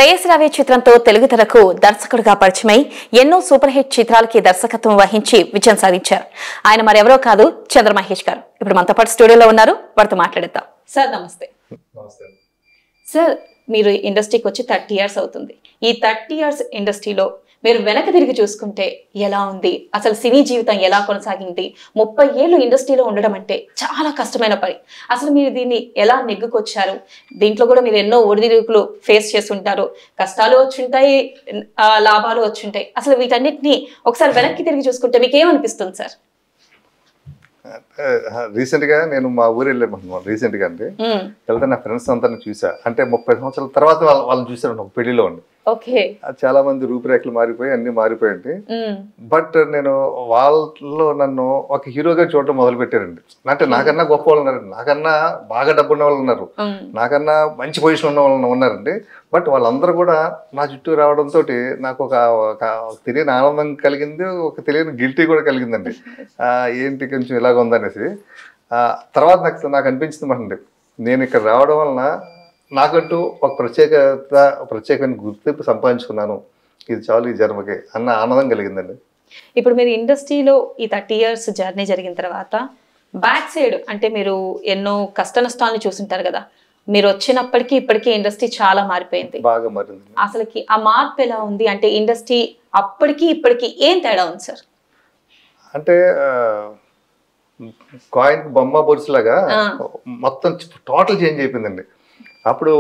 శ్రేయస్రావే చిత్రంతో తెలుగు తెరకు దర్శకుడిగా పరిచయమై ఎన్నో సూపర్ హిట్ చిత్రాలకి దర్శకత్వం వహించి విజయం సాధించారు. ఆయన మరెవరో కాదు, చంద్ర మహేష్ గారు. ఇప్పుడు మనతో పాటు స్టూడియోలో ఉన్నారు, వారితో మాట్లాడేద్దాం. సార్ నమస్తే. సార్, మీరు ఇండస్ట్రీకి వచ్చి 30 years అవుతుంది. ఈ 30 years ఇండస్ట్రీలో మీరు వెనక తిరిగి చూసుకుంటే ఎలా ఉంది, అసలు సినీ జీవితం ఎలా కొనసాగింది? 30 ఏళ్ళు ఇండస్ట్రీలో ఉండడం అంటే చాలా కష్టమైన పని. అసలు మీరు దీన్ని ఎలా నెగ్గుకొచ్చారు? దీంట్లో కూడా మీరు ఎన్నో ఒడిదుడుకులు ఫేస్ చేస్తుంటారు, కష్టాలు వచ్చుంటాయి, లాభాలు వచ్చుంటాయి. అసలు వీటన్నిటిని ఒకసారి వెనక్కి తిరిగి చూసుకుంటే మీకు ఏమనిపిస్తుంది సార్? రీసెంట్ గా నేను మా ఊరు వెళ్ళాను. రీసెంట్ గా అంటే వెళ్తే నా ఫ్రెండ్స్ అంతా చూసా. అంటే 30 సంవత్సరాల తర్వాత వాళ్ళని చూసాను ఒక పెళ్లిలో ఉండి. చాలా మంది రూపురేఖలు మారిపోయి అన్ని మారిపోయింది. బట్ నేను వాళ్ళలో నన్ను ఒక హీరోగా చూడటం మొదలు పెట్టారండి. అంటే నాకన్నా గొప్ప వాళ్ళు ఉన్నారండి, నాకన్నా బాగా డబ్బు ఉన్న వాళ్ళు ఉన్నారు, నాకన్నా మంచి పొజిషన్ ఉన్న వాళ్ళు ఉన్నారండి. బట్ వాళ్ళందరూ కూడా నా చుట్టూ రావడంతో నాకు ఒక తెలియని ఆనందం కలిగింది, ఒక తెలియని గిల్టీ కూడా కలిగిందండి. ఏంటి కొంచెం ఇలాగ ఉందనేసి. తర్వాత నాకు అనిపించింది నేను ఇక్కడ రావడం వలన నాకంటూ ఒక ప్రత్యేకమైన గుర్తింపు సంపాదించుకున్నాను, ఇది చాలు ఈ జన్మకి అన్న ఆనందం కలిగిందండి. ఇప్పుడు మీరు ఇండస్ట్రీలో ఈ 30 years జర్నీ జరిగిన తర్వాత బ్యాక్ సైడ్ అంటే మీరు ఎన్నో కష్ట నష్టాలను చూసింటారు కదా. మీరు వచ్చినప్పటికీ ఇప్పటికీ ఇండస్ట్రీ చాలా మారిపోయింది, బాగా మారింది. అసలుకి ఆ మార్పు ఎలా ఉంది? అంటే ఇండస్ట్రీ అప్పటికి ఇప్పటికి ఏం తేడా ఉంది సార్? అంటే కాయిన్ బొమ్మ బొరుసులాగా మొత్తం టోటల్ చేంజ్ అయిపోయిందండి. అప్పుడు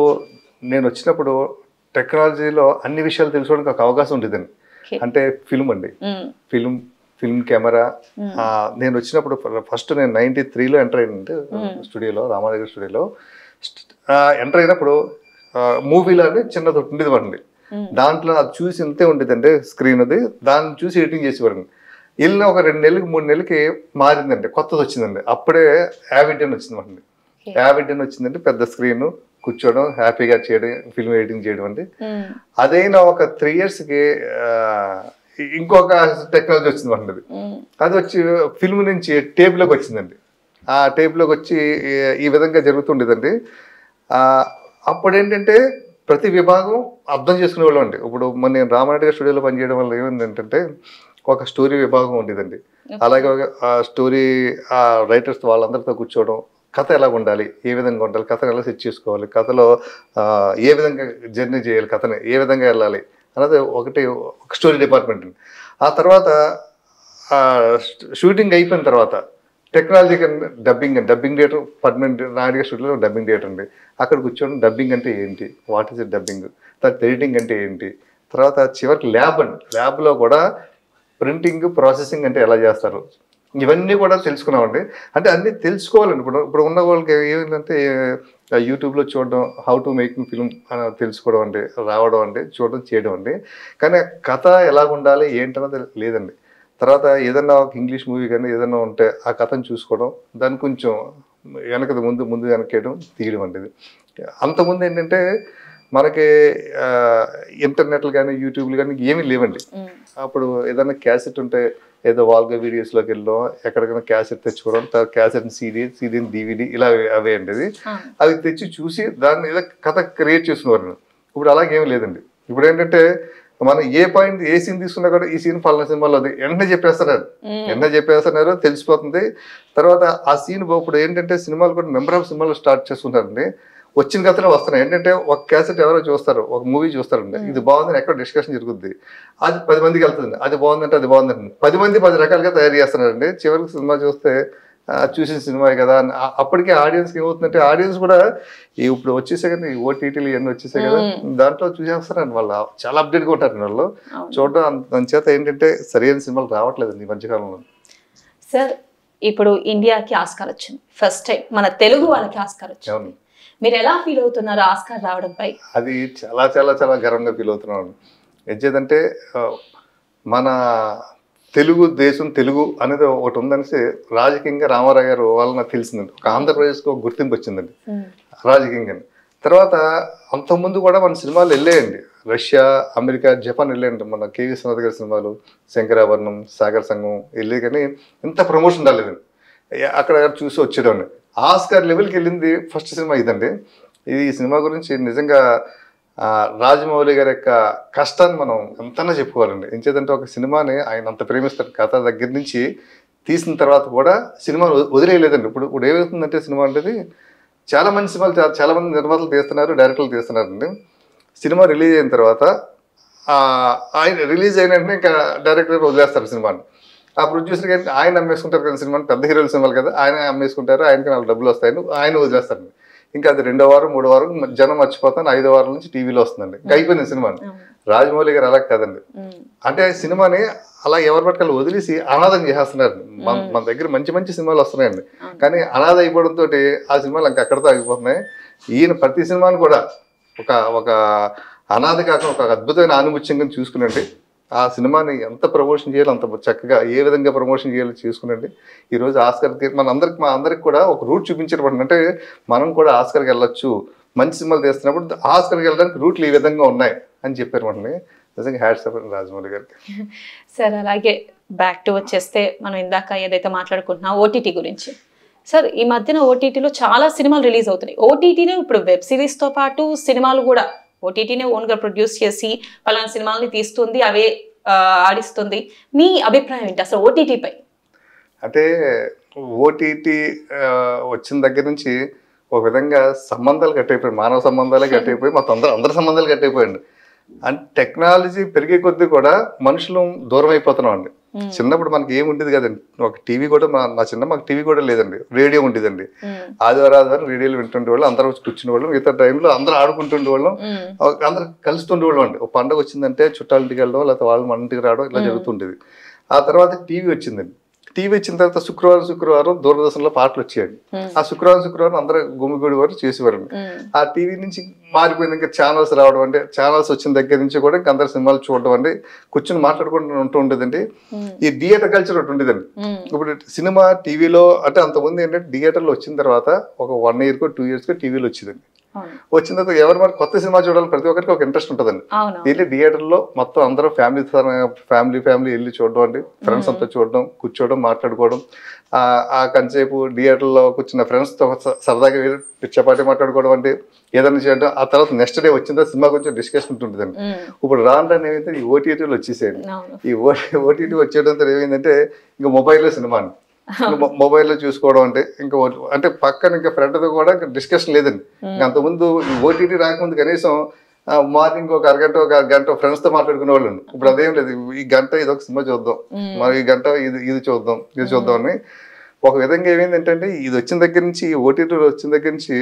నేను వచ్చినప్పుడు టెక్నాలజీలో అన్ని విషయాలు తెలుసుకోవడానికి ఒక అవకాశం ఉండేదండి. అంటే ఫిల్మ్ అండి, ఫిల్మ్ కెమెరా. నేను వచ్చినప్పుడు ఫస్ట్ నేను 93లో ఎంటర్ అయ్యింది స్టూడియోలో, రామానగర్ స్టూడియోలో. ఎంటర్ అయినప్పుడు మూవీలో అని చిన్నది ఉండేది పడండి. దాంట్లో అది చూసి ఇంతే ఉండేదండి స్క్రీన్, అది దాన్ని చూసి ఎడిటింగ్ చేసేవాడిని. వెళ్ళిన ఒక 2 నెలలకి 3 నెలలకి మారిందండి, కొత్తది వచ్చిందండి. అప్పుడే యావిడెన్ వచ్చింది. యావిడెన్ వచ్చిందంటే పెద్ద స్క్రీన్, కూర్చోవడం, హ్యాపీగా చేయడం, ఫిల్మ్ ఎడిటింగ్ చేయడం అండి. అదైనా ఒక 3 yearsకి ఇంకొక టెక్నాలజీ వచ్చింది. అది వచ్చి ఫిల్మ్ నుంచి టేప్లోకి వచ్చిందండి. ఆ టేప్లోకి వచ్చి ఈ విధంగా జరుగుతుండేదండి. అప్పుడు ఏంటంటే ప్రతి విభాగం అర్థం చేసుకునేవాళ్ళం అండి. ఇప్పుడు నేను రామారెడ్డి స్టూడియోలో పనిచేయడం వల్ల ఏమైంది ఏంటంటే ఒక స్టోరీ విభాగం ఉండేదండి. అలాగే స్టోరీ రైటర్స్ వాళ్ళందరితో కూర్చోవడం, కథ ఎలా ఉండాలి, ఏ విధంగా ఉండాలి, కథను ఎలా సెట్ చేసుకోవాలి, కథలో ఏ విధంగా జర్నీ చేయాలి, కథని ఏ విధంగా వెళ్ళాలి అన్నది ఒక స్టోరీ డిపార్ట్మెంట్. ఆ తర్వాత షూటింగ్ అయిపోయిన తర్వాత technology dubbing theatre, permanent Naidu స్టూడియోలో డబ్బింగ్ థియేటర్ అండి. అక్కడ కూర్చోవడం, డబ్బింగ్ అంటే ఏంటి, వాట్ ఈస్ డబ్బింగ్, తర్వాత ఎడిటింగ్ అంటే ఏంటి, తర్వాత చివరికి ల్యాబ్లో కూడా ప్రింటింగ్ ప్రాసెసింగ్ అంటే ఎలా చేస్తారు, ఇవన్నీ కూడా తెలుసుకున్నామండి. అంటే అన్నీ తెలుసుకోవాలండి. ఇప్పుడు ఉన్న వాళ్ళకి ఏంటంటే యూట్యూబ్లో చూడడం, హౌ టు మేకింగ్ ఫిల్మ్ తెలుసుకోవడం అండి, రావడం అండి, చూడడం, చేయడం అండి. కానీ కథ ఎలా ఉండాలి ఏంటన్నది లేదండి. తర్వాత ఏదన్నా ఒక ఇంగ్లీష్ మూవీ కానీ ఏదన్నా ఉంటే ఆ కథను చూసుకోవడం, దాన్ని కొంచెం ముందు వెనకేయడం, తీయడం అండి. అంతకుముందు ఏంటంటే మనకి ఇంటర్నెట్లు కానీ యూట్యూబ్లు కానీ ఏమీ లేవండి. అప్పుడు ఏదైనా క్యాసెట్ ఉంటే ఏదో వాల్గా వీడియోస్లోకి వెళ్ళడం, ఎక్కడికైనా క్యాసెట్ తెచ్చుకోవడం, క్యాసెట్ సీడీని DVD ఇలా అవే అండి. అవి తెచ్చి చూసి దాన్ని ఏదో కథ క్రియేట్ చేసుకునేవారు. ఇప్పుడు అలాగేమీ లేదండి. ఇప్పుడు ఏంటంటే మనం ఏ సీన్ తీసుకున్నా కూడా ఈ సీన్ పలానా సినిమాలో అది వెంటనే చెప్పేస్తున్నారు, తెలిసిపోతుంది. తర్వాత ఆ సీన్ ఇప్పుడు ఏంటంటే సినిమాలు కూడా నెంబర్ ఆఫ్ సినిమాలు స్టార్ట్ చేసుకుంటారండి. వచ్చిన కథలో వస్తున్నాయి. ఏంటంటే ఒక క్యాసెట్ ఎవరో చూస్తారు, ఒక మూవీ చూస్తారండి, ఇది బాగుందని ఎక్కడ డిస్కషన్ జరుగుద్ది, అది 10 మందికి వెళ్తుంది, అది బాగుందంటే 10 మంది 10 రకాలుగా తయారు చేస్తున్నారండి. చివరికి సినిమా చూస్తే చూసిన సినిమా కదా. అప్పటికే ఆడియన్స్కి ఏమవుతుందంటే ఆడియన్స్ కూడా ఇప్పుడు వచ్చేసాయి కదా, ఈ OTTలు ఇవన్నీ వచ్చేసాయి కదా, దాంట్లో చూసేస్తారండి. వాళ్ళు చాలా అప్డేట్గా ఉంటారండి వాళ్ళు చూడడం. దాని చేత ఏంటంటే సరైన సినిమాలు రావట్లేదండి ఈ మధ్యకాలంలో. సార్, ఇప్పుడు ఇండియాకి ఆస్కార్ వచ్చింది, ఫస్ట్ టైం మన తెలుగు వాళ్ళకి ఆస్కార్ వచ్చింది. మీరు ఎలా ఫీల్ అవుతున్నారు ఆస్కార్ రావడంపై? అది చాలా చాలా చాలా గర్వంగా ఫీల్ అవుతున్నాను. ఏంటంటే మన తెలుగు అనేది ఒకటి ఉందనేసి రాజకీయంగా రామారావు గారు వాళ్ళని తెలిసిందండి. ఒక ఆంధ్రప్రదేశ్కి ఒక గుర్తింపు వచ్చిందండి రాజకీయంగా. తర్వాత అంతకుముందు కూడా మన సినిమాలు వెళ్ళేయండి, రష్యా, అమెరికా, జపాన్ వెళ్ళేయండి. మన KV విశ్వనాథ్ గారి సినిమాలు, శంకరాభరణం, సాగర్ సంఘం వెళ్ళే, కానీ ఇంత ప్రమోషన్ రాలేదండి. అక్కడ చూసి వచ్చేటండి. ఆస్కార్ లెవెల్కి వెళ్ళింది ఫస్ట్ సినిమా ఇదండి. ఈ సినిమా గురించి నిజంగా రాజమౌళి గారి యొక్క కష్టాన్ని మనం ఎంతైనా చెప్పుకోవాలండి. ఎంచేదంటే ఒక సినిమాని ఆయన అంత ప్రేమిస్తారు. కథ దగ్గర నుంచి తీసిన తర్వాత కూడా సినిమాను వదిలేయలేదండి. ఇప్పుడు ఏమవుతుందంటే సినిమా అనేది చాలా మంది సినిమాలు చాలా మంది నిర్మాతలు తీస్తున్నారు, డైరెక్టర్లు తీస్తున్నారండి. సినిమా రిలీజ్ అయిన తర్వాత ఆయన రిలీజ్ అయిన వెంటనే ఇంకా డైరెక్టర్ వదిలేస్తారు సినిమాని. ఆ ప్రొడ్యూసర్ కానీ ఆయన అమ్మేసుకుంటారు కదా సినిమాని, పెద్ద హీరోల సినిమాలు కదా, ఆయన అమ్మేసుకుంటారు, ఆయనకి 4 డబ్బులు వస్తాయని ఆయన వదిలేస్తారు. ఇంకా అది 2వ వారం 3వ వారం జనం మర్చిపోతాను, 5వ వారం నుంచి టీవీలో వస్తుందండి. ఇంకా అయిపోయింది సినిమాని. రాజమౌళి గారు అలా కాదండి. అంటే సినిమాని అలా ఎవరి పట్టుకలు వదిలేసి అనాథం చేసేస్తున్నారు. మన దగ్గర మంచి మంచి సినిమాలు వస్తున్నాయండి, కానీ అనాథ అయిపోవడంతో ఆ సినిమాలు ఇంకా అక్కడితో ఆగిపోతున్నాయి. ఈయన ప్రతి సినిమాని కూడా ఒక అనాథ కాకుండా ఒక అద్భుతమైన ఆనుభూత్యంగా చూసుకునండి. ఆ సినిమాని ఎంత ప్రమోషన్ చేయాలో అంత చక్కగా ఏ విధంగా ప్రమోషన్ చేయాలో చూసుకునండి. ఈరోజు ఆస్కర్ మా అందరికి కూడా ఒక రూట్ చూపించడం అంటే మనం కూడా ఆస్కర్కి వెళ్ళొచ్చు, మంచి సినిమాలు తీస్తున్నప్పుడు ఆస్కర్కి వెళ్ళడానికి రూట్లు ఈ విధంగా ఉన్నాయి అని చెప్పారు. మనల్ని నిజంగా హ్యాట్స్ ఆఫ్ రాజమౌళి గారికి. సార్ అలాగే బ్యాక్ టు వచ్చేస్తే మనం ఇందాక ఏదైతే మాట్లాడుకుంటున్నా ఓటీటీ గురించి. సార్ ఈ మధ్యన ఓటీటీలో చాలా సినిమాలు రిలీజ్ అవుతున్నాయి. ఓటీటీనే ఇప్పుడు వెబ్ సిరీస్తో పాటు సినిమాలు కూడా ఓటీటీనే ఓన్గా ప్రొడ్యూస్ చేసి పలానా సినిమాలని తీస్తుంది, అవే ఆడిస్తుంది. మీ అభిప్రాయం ఏంటి అసలు ఓటీటీపై? అంటే ఓటీటీ వచ్చిన దగ్గర నుంచి ఒక విధంగా సంబంధాలు కట్టయిపోయాయి, మానవ సంబంధాలే కట్టయిపోయి, మొత్తం అందరి సంబంధాలు కట్టయిపోయండి. అంటే టెక్నాలజీ పెరిగే కొద్దీ కూడా మనుషులు దూరం అయిపోతున్నాం అండి. చిన్నప్పుడు మనకి ఏమి ఉండేది కదండి, ఒక టీవీ కూడా మాకు టీవీ కూడా లేదండి, రేడియో ఉండేదండి. ఆదివారం రేడియోలు వింటుండేవాళ్ళం, అందరూ కూర్చునేవాళ్ళం, మిగతా టైంలో అందరూ ఆడుకుంటుండేవాళ్ళం, అందరూ కలుస్తుండేవాళ్ళం అండి. ఒక పండుగ వచ్చిందంటే చుట్టాల ఇంటికి వెళ్ళడం, లేకపోతే వాళ్ళు మన ఇంటికి రావడం ఇలా జరుగుతుండేది. ఆ తర్వాత టీవీ వచ్చిందండి. టీవీ వచ్చిన తర్వాత శుక్రవారం దూరదర్శన్లో పాటలు వచ్చాయండి. ఆ శుక్రవారం అందరూ గుమిగూడి వారు చేసేవారండి. ఆ టీవీ నుంచి మారిపోయింది, ఇంకా ఛానల్స్ రావడం అంటే ఛానల్స్ వచ్చిన దగ్గర నుంచి కూడా ఇంకా అందరు సినిమాలు చూడడం అండి, కూర్చొని మాట్లాడుకుంటూ ఉంటూ ఉండేదండి. ఈ థియేటర్ కల్చర్ ఒకటి ఉండేదండి. ఇప్పుడు సినిమా టీవీలో అంటే అంతకుముందు ఏంటంటే థియేటర్లో వచ్చిన తర్వాత ఒక 1 year 2 years టీవీలో వచ్చిందండి. వచ్చిన తర్వాత ఎవరు మరి కొత్త సినిమా చూడాలి ప్రతి ఒక్కరికి ఒక ఇంట్రెస్ట్ ఉంటుందండి. వెళ్ళి థియేటర్లో మొత్తం అందరూ ఫ్యామిలీ వెళ్ళి చూడడం అండి, ఫ్రెండ్స్ అంతా చూడడం, కూర్చోవడం, మాట్లాడుకోవడం. ఆ కొంతసేపు థియేటర్లో కూర్చున్న ఫ్రెండ్స్తో సరదాగా పిచ్చపాటి మాట్లాడుకోవడం అండి, ఏదైనా చేయడం. ఆ తర్వాత నెక్స్ట్ డే వచ్చిన తర్వాత సినిమా కొంచెం డిస్కషన్ ఉంటుందండి. ఇప్పుడు రాను ఏమైతే ఈ ఓటీటీలు వచ్చేసేయండి. ఈ ఓటీటీ వచ్చేయడంతో ఏమైందంటే ఇంకా మొబైల్లో సినిమా మొబైల్లో చూసుకోవడం అంటే పక్కన ఇంకా ఫ్రెండ్తో కూడా డిస్కషన్ లేదండి. అంతకుముందు ఓటీటీ రాకముందు కనీసం మార్నింగ్ ఒక అరగంట ఒక గంట ఫ్రెండ్స్ తో మాట్లాడుకునే వాళ్ళు. ఇప్పుడు అదేం లేదు, ఈ గంట ఇదొక సినిమా చూద్దాం, మరి ఈ గంట ఇది చూద్దాం అని ఒక విధంగా ఏమైందంటే ఇది వచ్చిన దగ్గర నుంచి ఓటీటీలో వచ్చిన దగ్గర నుంచి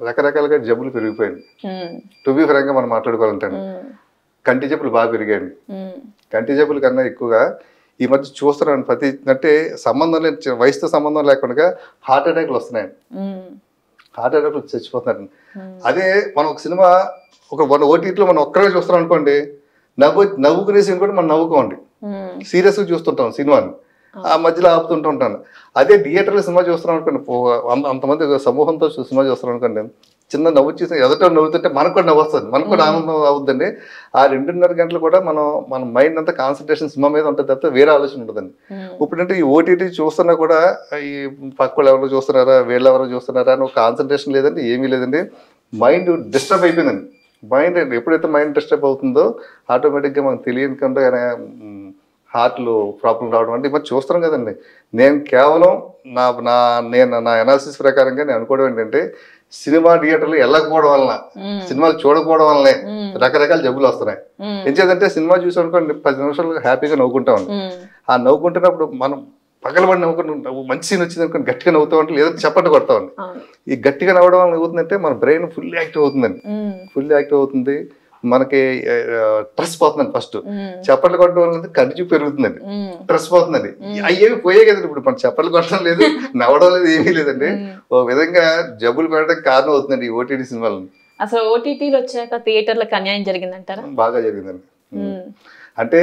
రకరకాలుగా జబ్బులు పెరిగిపోయింది. టు బి ఫ్రాంక్ గా మనం మాట్లాడుకోవాలంటే కంటి జబ్బులు బాగా పెరిగాయండి. కంటి జబ్బుల కన్నా ఎక్కువగా ఈ మధ్య చూస్తున్నాను అంటే సంబంధం లేదు, వయసుతో సంబంధం లేకుండా హార్ట్ అటాక్లు వస్తున్నాయండి. హార్ట్ అటాక్లు చచ్చిపోతున్నారండి. అదే మనం ఒక సినిమా ఒక ఓటీటీలో మనం ఒక్కరే చూస్తున్నాం అనుకోండి, నవ్వుకునే సీన్ కూడా మనం నవ్వుకోండి, సీరియస్గా చూస్తుంటాం సినిమాని, ఆ మధ్యలో ఆపుతుంటాను. అదే థియేటర్లో సినిమా చూస్తున్నాం అనుకోండి, అంతమంది సమూహంతో సినిమా చూస్తున్నాం అనుకోండి, చిన్న నవ్వు చేసి ఎదుట నవ్వుతుంటే మనకు కూడా నవ్వు వస్తుంది, మనకు కూడా ఆనందం అవుతుందండి. ఆ 2.5 గంటలు కూడా మన మైండ్ అంతా కాన్సన్ట్రేషన్ సినిమా మీద ఉంటుంది తప్ప వేరే ఆలోచన ఉంటుందండి. ఇప్పుడంటే ఈ ఓటీటీ చూస్తున్నా కూడా ఈ పక్క వాళ్ళు ఎవరు చూస్తున్నారా, వీళ్ళు ఎవరో చూస్తున్నారా అని ఒక కాన్సన్ట్రేషన్ లేదండి, ఏమీ లేదండి. మైండ్ డిస్టర్బ్ అయిపోయిందండి. మైండ్ ఎప్పుడైతే మైండ్ డిస్టర్బ్ అవుతుందో ఆటోమేటిక్గా మనకు తెలియకుండా హార్ట్లో ప్రాబ్లం రావడం అంటే మరి చూస్తున్నాం కదండి. నేను కేవలం నా అనాలిసిస్ ప్రకారంగా నేను అనుకోవడం ఏంటంటే సినిమా థియేటర్లు వెళ్ళకపోవడం వలన, సినిమాలు చూడకపోవడం వల్లనే రకరకాల జబ్బులు వస్తున్నాయి. ఎంచేదంటే సినిమా చూసి అనుకోండి 10 నిమిషాలు హ్యాపీగా నవ్వుకుంటాం. ఆ నవ్వుకుంటున్నప్పుడు మనం పగలబడి నవ్వుకుంటాం, మంచి సీన్ వచ్చింది అనుకోండి గట్టిగా నవ్వుతాం అంటే, లేదంటే చప్పట్లు కొడతామండి. ఈ గట్టిగా నవ్వడం వల్ల ఏమవుతుందంటే మన బ్రెయిన్ ఫుల్ యాక్టివ్ అవుతుందండి. ఫుల్ యాక్టివ్ అవుతుంది, మనకి స్ట్రెస్ పోతుందండి. ఫస్ట్ చప్పట్లు కొట్టడం వల్ల కంటి పెరుగుతుందండి, స్ట్రెస్ పోతుందండి. అయ్యేవి పోయే కదండి. ఇప్పుడు మన చప్పట్లు కొట్టడం లేదు, నవ్వడం లేదు, ఏమీ లేదండి. ఓ విధంగా జబ్బులు పెరగడానికి కారణం అవుతుందండి ఈ ఓటీటీ సినిమాలు. అసలు ఓటీటీలు వచ్చాక థియేటర్లకు అన్యాయం జరిగిందంటారా? బాగా జరిగిందండి. అంటే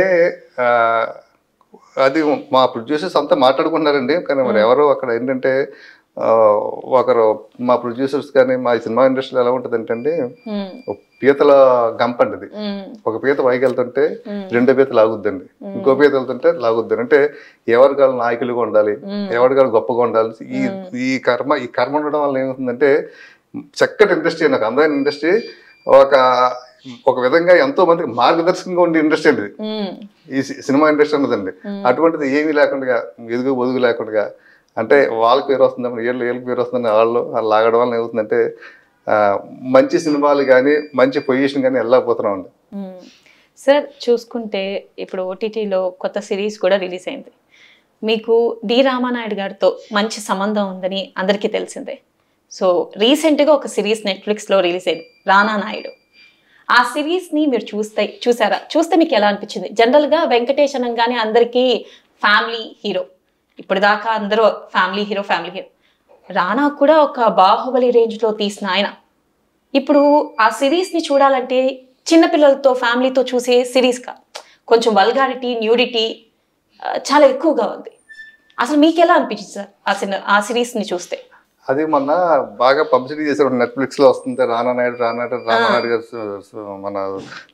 అది మా ప్రొడ్యూసర్స్ అంతా మాట్లాడుకున్నారండి, కానీ మరి ఎవరో అక్కడ ఏంటంటే ఒకరు మా ప్రొడ్యూసర్స్ కానీ మా సినిమా ఇండస్ట్రీలో ఎలా ఉంటుంది అంటే పీతల గంపండి అది. ఒక పీత పైకి వెళ్తుంటే 2 పీతలు లాగుద్దండి, ఇంకో పీత వెళ్తుంటే లాగుద్దండి. అంటే ఎవరికాలు నాయకులుగా ఉండాలి, ఎవరికాలు గొప్పగా ఉండాలి. ఈ కర్మ ఉండడం వల్ల ఏమవుతుందంటే చక్కటి ఇండస్ట్రీ, నాకు అందమైన ఇండస్ట్రీ, ఒక ఒక విధంగా ఎంతో మందికి మార్గదర్శకంగా ఉండే ఇండస్ట్రీ అండి ఈ సినిమా ఇండస్ట్రీ అన్నదండి. అటువంటిది ఏమీ లేకుండా ఎదుగు బొదుగు లేకుండా అంటే వాళ్ళకి పేరు వస్తుందని వీళ్ళకి పేరు వస్తుందని వాళ్ళు లాగడం వల్ల ఏమవుతుందంటే మంచి సినిమాలు కానీ మంచి పొజిషన్ కానీ వెళ్ళకపోతున్నాం అండి. సార్ చూసుకుంటే ఇప్పుడు ఓటీటీలో కొత్త సిరీస్ కూడా రిలీజ్ అయింది. మీకు డి రామానాయుడు గారితో మంచి సంబంధం ఉందని అందరికీ తెలిసిందే. సో రీసెంట్గా ఒక సిరీస్ నెట్ఫ్లిక్స్లో రిలీజ్ అయింది, రానా నాయుడు. ఆ సిరీస్ని మీరు చూసారా? చూస్తే మీకు ఎలా అనిపించింది? జనరల్గా వెంకటేష్ అనగానే అందరికీ ఫ్యామిలీ హీరో, ఇప్పటిదాకా అందరూ ఫ్యామిలీ హీరో. రానా కూడా ఒక బాహుబలి రేంజ్లో తీసిన ఆయన. ఇప్పుడు ఆ సిరీస్ని చూడాలంటే చిన్నపిల్లలతో ఫ్యామిలీతో చూసే సిరీస్ కాదు, కొంచెం వల్గారిటీ న్యూడిటీ చాలా ఎక్కువగా ఉంది. అసలు మీకు ఎలా అనిపించింది సార్ ఆ సిరీస్ని చూస్తే? అది మొన్న బాగా పబ్లిసిటీ చేశారు, నెట్ఫ్లిక్స్లో వస్తుంది. రామానాయుడు గారు మన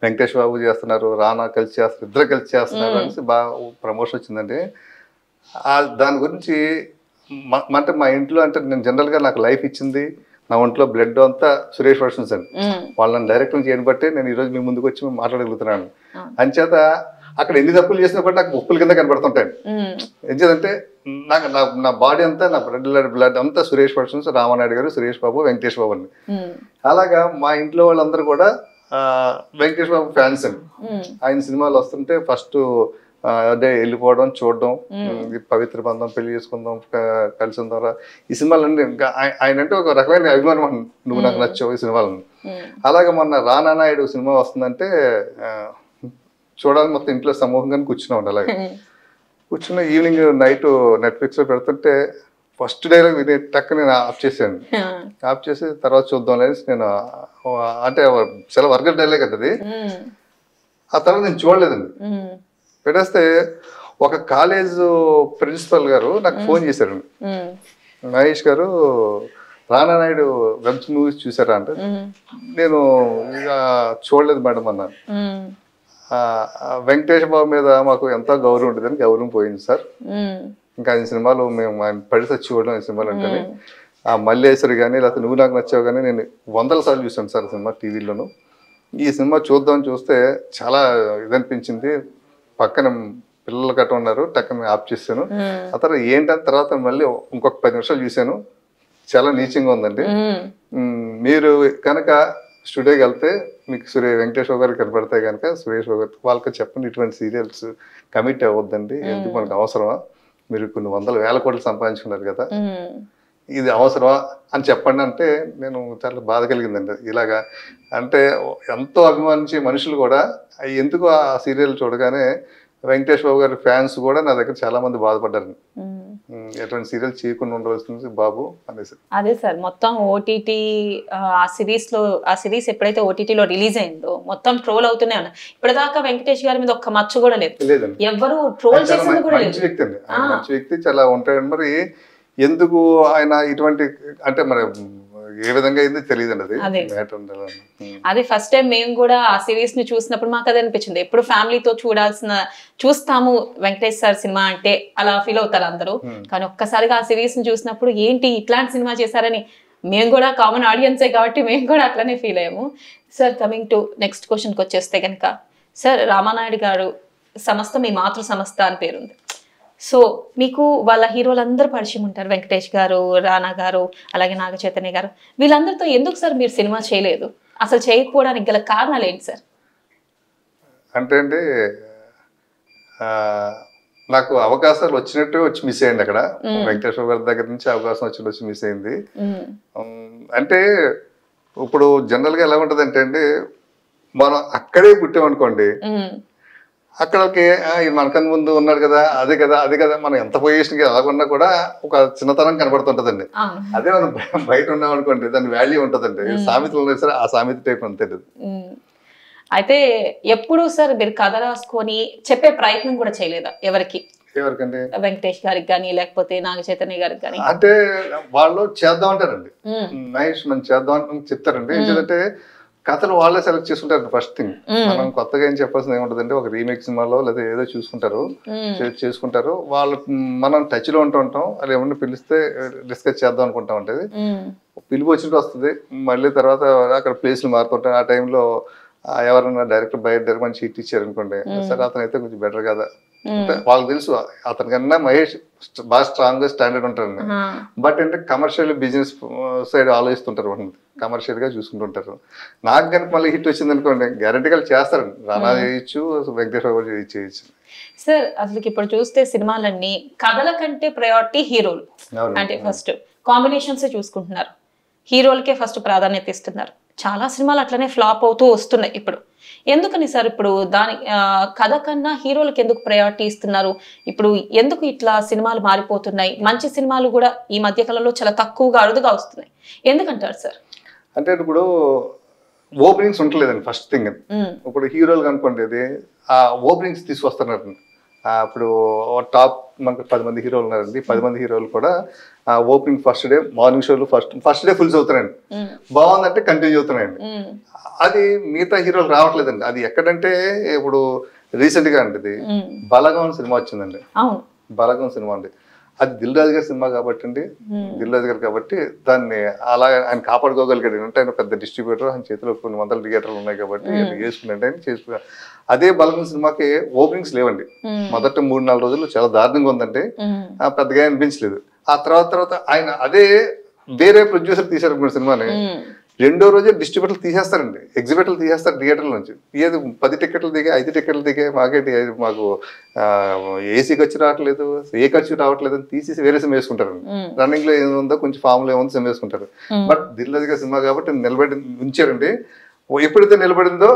వెంకటేష్ బాబు చేస్తున్నారు, రానా కలిసి చేస్తున్నారు, ఇద్దరు కలిసి చేస్తున్నారు అనేసి బాగా ప్రమోషన్ వచ్చిందండి. దాని గురించి అంటే మా ఇంట్లో అంటే నేను జనరల్గా నాకు లైఫ్ ఇచ్చింది నా ఒంట్లో బ్లడ్ అంతా సురేష్ వర్షన్స్ అండి. వాళ్ళని డైరెక్ట్ చేయని బట్టి నేను ఈరోజు మీ ముందుకు వచ్చి మాట్లాడగలుగుతున్నాను. అంచేత అక్కడ ఎన్ని తప్పులు చేసినా కూడా నాకు ఉప్పుల కింద కనబడుతుంటాయి. ఎందుకంటే నాకు నా బాడీ అంతా, నా బ్లడ్ అంతా సురేష్ వర్షన్స్, రామానాయుడు గారు, సురేష్ బాబు, వెంకటేష్ బాబు అండి. అలాగా మా ఇంట్లో వాళ్ళందరూ కూడా వెంకటేష్ బాబు ఫ్యాన్స్ అండి. ఆయన సినిమాలు వస్తుంటే ఫస్ట్ అదే వెళ్ళిపోవడం, చూడడం, పవిత్ర బంధం, పెళ్లి చేసుకుందాం, కలిసి ఉందాం, ఈ సినిమాలన్నీ ఇంకా ఆయన అంటే ఒక రకమైన అభిమానం. నువ్వు నాకు నచ్చావు ఈ సినిమాలను. అలాగే మొన్న రానా నాయుడు సినిమా వస్తుందంటే చూడాలని మొత్తం ఇంట్లో సమూహంగా కూర్చున్నాం. అలాగే కూర్చున్న ఈవినింగ్ నైట్ నెట్ఫ్లిక్స్లో పెడుతుంటే ఫస్ట్ డైలాగ్ విని టక్ నేను ఆఫ్ చేశాను. ఆఫ్ చేసి తర్వాత చూద్దాం అనేసి నేను అంటే చాలా వర్గర్ డైలాగ్ అంటే అది. ఆ తర్వాత నేను చూడలేదండి. పెట్టేస్తే ఒక కాలేజ్ ప్రిన్సిపల్ గారు నాకు ఫోన్ చేశారండి, మహేష్ గారు రానా నాయుడు వెబ్ మూవీస్ చూసారా అంటే, నేను ఇక చూడలేదు మేడం అన్నాను. వెంకటేష్ బాబు మీద మాకు ఎంతో గౌరవం ఉండేదని గౌరవం పోయింది సార్. ఇంకా ఆయన సినిమాలు మేము ఆయన పడి వచ్చి చూడడం ఈ సినిమాలు అంటే, ఆ మల్లేశ్వరి కానీ లేకపోతే నువ్వు నాకు నచ్చావు కానీ నేను 100 సార్లు చూసాను సార్ సినిమా టీవీలోను. ఈ సినిమా చూస్తే చాలా ఇదనిపించింది. పక్కన పిల్లలు గట్ట ఉన్నారు, టక్కన ఆఫ్ చేశాను. ఆ తర్వాత ఏంటంటే తర్వాత మళ్ళీ ఇంకొక 10 నిమిషాలు చూశాను. చాలా నీచంగా ఉందండి. మీరు కనుక స్టూడియోకి వెళ్తే మీకు వెంకటేష్ బాబు గారు కనపడతాయి కనుక సురేష్ బాబు గారు వాళ్ళకి చెప్పండి, ఇటువంటి సీరియల్స్ కమిట్ అవ్వద్దండి, ఎందుకు మనకు అవసరమా, మీరు కొన్ని 100,000 కోట్లు సంపాదించుకున్నారు కదా, ఇది అవసరమా అని చెప్పండి అంటే నేను చాలా బాధ కలిగిందండి. ఇలాగా అంటే ఎంతో అభిమానించే మనుషులు కూడా ఎందుకు ఆ సీరియల్ చూడగానే వెంకటేష్ బాబు గారి ఫ్యాన్స్ కూడా నా దగ్గర చాలా మంది బాధపడ్డారు. ఎటువంటి సీరియల్ చేయకుండా ఉండవలసింది బాబు అనేసి. అదే సార్, మొత్తం ఓటీటీ ఆ సిరీస్ ఎప్పుడైతే ఓటీటీలో రిలీజ్ అయిందో మొత్తం ట్రోల్ అవుతూనే ఉన్నా. ఇప్పటిదాకా వెంకటేష్ గారి మీద ఒక్క మచ్చ కూడా లేదండి, ఎవరు ట్రోల్ చేసింది కూడా లేదు. మంచి వ్యక్తి అండి, మంచి వ్యక్తి చాలా ఉంటాయండి. మరి ఎందుకు ఆయన ఇటువంటి అంటే మరి ఏ విధంగా అయింది తెలియదండి. అదే ఫస్ట్ టైం మేము కూడా ఆ సిరీస్ ని చూసినప్పుడు మాకు అదే అనిపించింది. ఎప్పుడు ఫ్యామిలీతో చూస్తాము వెంకటేష్ సార్ సినిమా అంటే అలా ఫీల్ అవుతారు అందరూ, కానీ ఒక్కసారిగా ఆ సిరీస్ ని చూసినప్పుడు ఏంటి ఇట్లాంటి సినిమా చేశారని మేము కూడా కామన్ ఆడియన్సే కాబట్టి మేము కూడా అట్లనే ఫీల్ అయ్యాము. సార్ కమింగ్ టు నెక్స్ట్ క్వశ్చన్కి వచ్చేస్తే కనుక, సార్ రామానాయుడు గారు సంస్థ మీ మాతృ సంస్థ అని పేరుంది. సో మీకు వాళ్ళ హీరోలందరూ పరిచయం ఉంటారు, వెంకటేష్ గారు, రానా గారు, అలాగే నాగ చైతన్య గారు. వీళ్ళందరితో ఎందుకు సార్ మీరు సినిమా చేయలేదు? అసలు చేయకపోవడానికి గల కారణాలు ఏంటి సార్? అంటే అండి నాకు అవకాశాలు వచ్చినట్టు వచ్చి మిస్ అయింది. అక్కడ వెంకటేశ్వర గారి దగ్గర నుంచి అవకాశం వచ్చి మిస్ అయింది. అంటే ఇప్పుడు జనరల్గా ఎలా ఉంటుంది అంటే అండి, మనం అక్కడే పుట్టామనుకోండి, అక్కడికి మనకన్నా ముందు ఉన్నాడు కదా, అదే కదా మనం ఎంత పొజిషన్ అలాగున్నా కూడా ఒక చిన్నతనం కనబడుతుంటదండి. అదే మనం బయట ఉన్నాం అనుకోండి, దాని వాల్యూ ఉంటదండి. సామెతలు ఉన్నాయి సరే, ఆ సామెత టైప్ అంతే. అయితే ఎప్పుడు సార్ మీరు కథ రాసుకొని చెప్పే ప్రయత్నం కూడా చేయలేదా ఎవరికండి? వెంకటేష్ గారికి కానీ లేకపోతే నాగ చైతన్య గారికి కానీ? అంటే వాళ్ళు చేద్దాం అంటారండి, మహేష్ మనం చేద్దాం అని చెప్తారండి. ఎందుకంటే కథలు వాళ్ళే సెలెక్ట్ చేసుకుంటారు ఫస్ట్ థింగ్. మనం కొత్తగా ఏం చెప్పాల్సింది ఏముంటుందంటే ఒక రీమేక్ సినిమాలో లేదా ఏదో చేసుకుంటారు వాళ్ళు. మనం టచ్ లో ఉంటుంటాం, అది ఏమన్నా పిలిస్తే డిస్కస్ చేద్దాం అనుకుంటాం. అంటే పిలుపు వచ్చినట్టు వస్తుంది, మళ్ళీ తర్వాత అక్కడ ప్లేస్లు మారుతుంటాయి. ఆ టైంలో ఎవరైనా డైరెక్టర్ బయట మంచి హిట్ ఇచ్చారు అనుకోండి, సరే అతను అయితే కొంచెం బెటర్ కదా అంటే వాళ్ళకి తెలుసు అతనికన్నా మహేష్ బాగా స్ట్రాంగ్ గా స్టాండర్డ్ ఉంటారండి. బట్ అంటే కమర్షియల్ బిజినెస్ సైడ్ ఆలోచిస్తుంటారు, కమర్షియల్ గా చూసుకుంటుంటారు. నాకు కనుక మళ్ళీ హిట్ వచ్చింది అనుకోండి, గ్యారంటీగా చేస్తారు. రానా చేయొచ్చు, వెంకటేశ్వర కూడా చేయొచ్చు. సార్ అసలు ఇప్పుడు చూస్తే సినిమాలన్నీ కథల కంటే ప్రయారిటీ హీరోలు. అంటే ఫస్ట్ కాంబినేషన్స్ చూసుకుంటున్నారు, హీరోలకే ఫస్ట్ ప్రాధాన్యత ఇస్తున్నారు. చాలా సినిమాలు అట్లనే ఫ్లాప్ అవుతూ వస్తున్నాయి ఇప్పుడు. ఎందుకని సార్ ఇప్పుడు దాని కథ కన్నా హీరోలకు ఎందుకు ప్రయారిటీ ఇస్తున్నారు? ఇప్పుడు ఎందుకు ఇట్లా సినిమాలు మారిపోతున్నాయి? మంచి సినిమాలు కూడా ఈ మధ్య కాలంలో చాలా తక్కువగా అరుదుగా వస్తున్నాయి, ఎందుకంటారు సార్? అంటే ఇప్పుడు ఓపెనింగ్స్ ఉండలేదండి ఫస్ట్ థింగ్. ఇప్పుడు హీరోలు అనుకోండి ఆ ఓపెనింగ్స్ తీసుకొస్తున్నారు. ఇప్పుడు టాప్ మనకు 10 మంది హీరోలు ఉన్నారండి, 10 మంది హీరోలు కూడా ఓపెనింగ్ ఫస్ట్ డే మార్నింగ్ షోలు ఫస్ట్ డే ఫుల్స్ అవుతున్నాయండి. బాగుందంటే కంటిన్యూ అవుతున్నాయండి. అది మిగతా హీరోలు రావట్లేదండి. అది ఎక్కడంటే ఇప్పుడు రీసెంట్ గా అంటే బలగం సినిమా వచ్చిందండి. బలగం సినిమా అండి, అది దిల్ రాజు గారి సినిమా కాబట్టి అండి, దిల్ రాజు గారు కాబట్టి దాన్ని అలా ఆయన కాపాడుకోగలిగాడు. అంటే ఆయన పెద్ద డిస్ట్రిబ్యూటర్, ఆయన చేతిలో కొన్ని వందల థియేటర్లు ఉన్నాయి కాబట్టి చేసుకున్నట్టు ఆయన చేసుకున్నాడు. అదే బలగం సినిమాకి ఓపెనింగ్స్ లేవండి. మొదట 3-4 రోజులు చాలా దారుణంగా ఉందంటే పెద్దగా అనిపించలేదు. ఆ తర్వాత ఆయన అదే వేరే ప్రొడ్యూసర్ తీశారు సినిమాని, రెండో రోజే డిస్ట్రిబ్యూటర్లు తీసేస్తారండి, ఎగ్జిబిటర్లు తీసేస్తారు థియేటర్ల నుంచి. ఏది 10 టికెట్లు దిగే 5 టికెట్లు దిగే మాకేంటి, మాకు ఏసీ ఖర్చు రావట్లేదు, ఏ ఖర్చు రావట్లేదు అని తీసేసి వేరే సినిమా వేసుకుంటారండి. రన్నింగ్ లో ఏముందో కొంచెం ఫామ్ లో ఏముందో సినిమా వేసుకుంటారు. బట్ దిల్ రాజు సినిమా కాబట్టి నిలబడి ఉంచారండి. ఎప్పుడైతే నిలబడిందో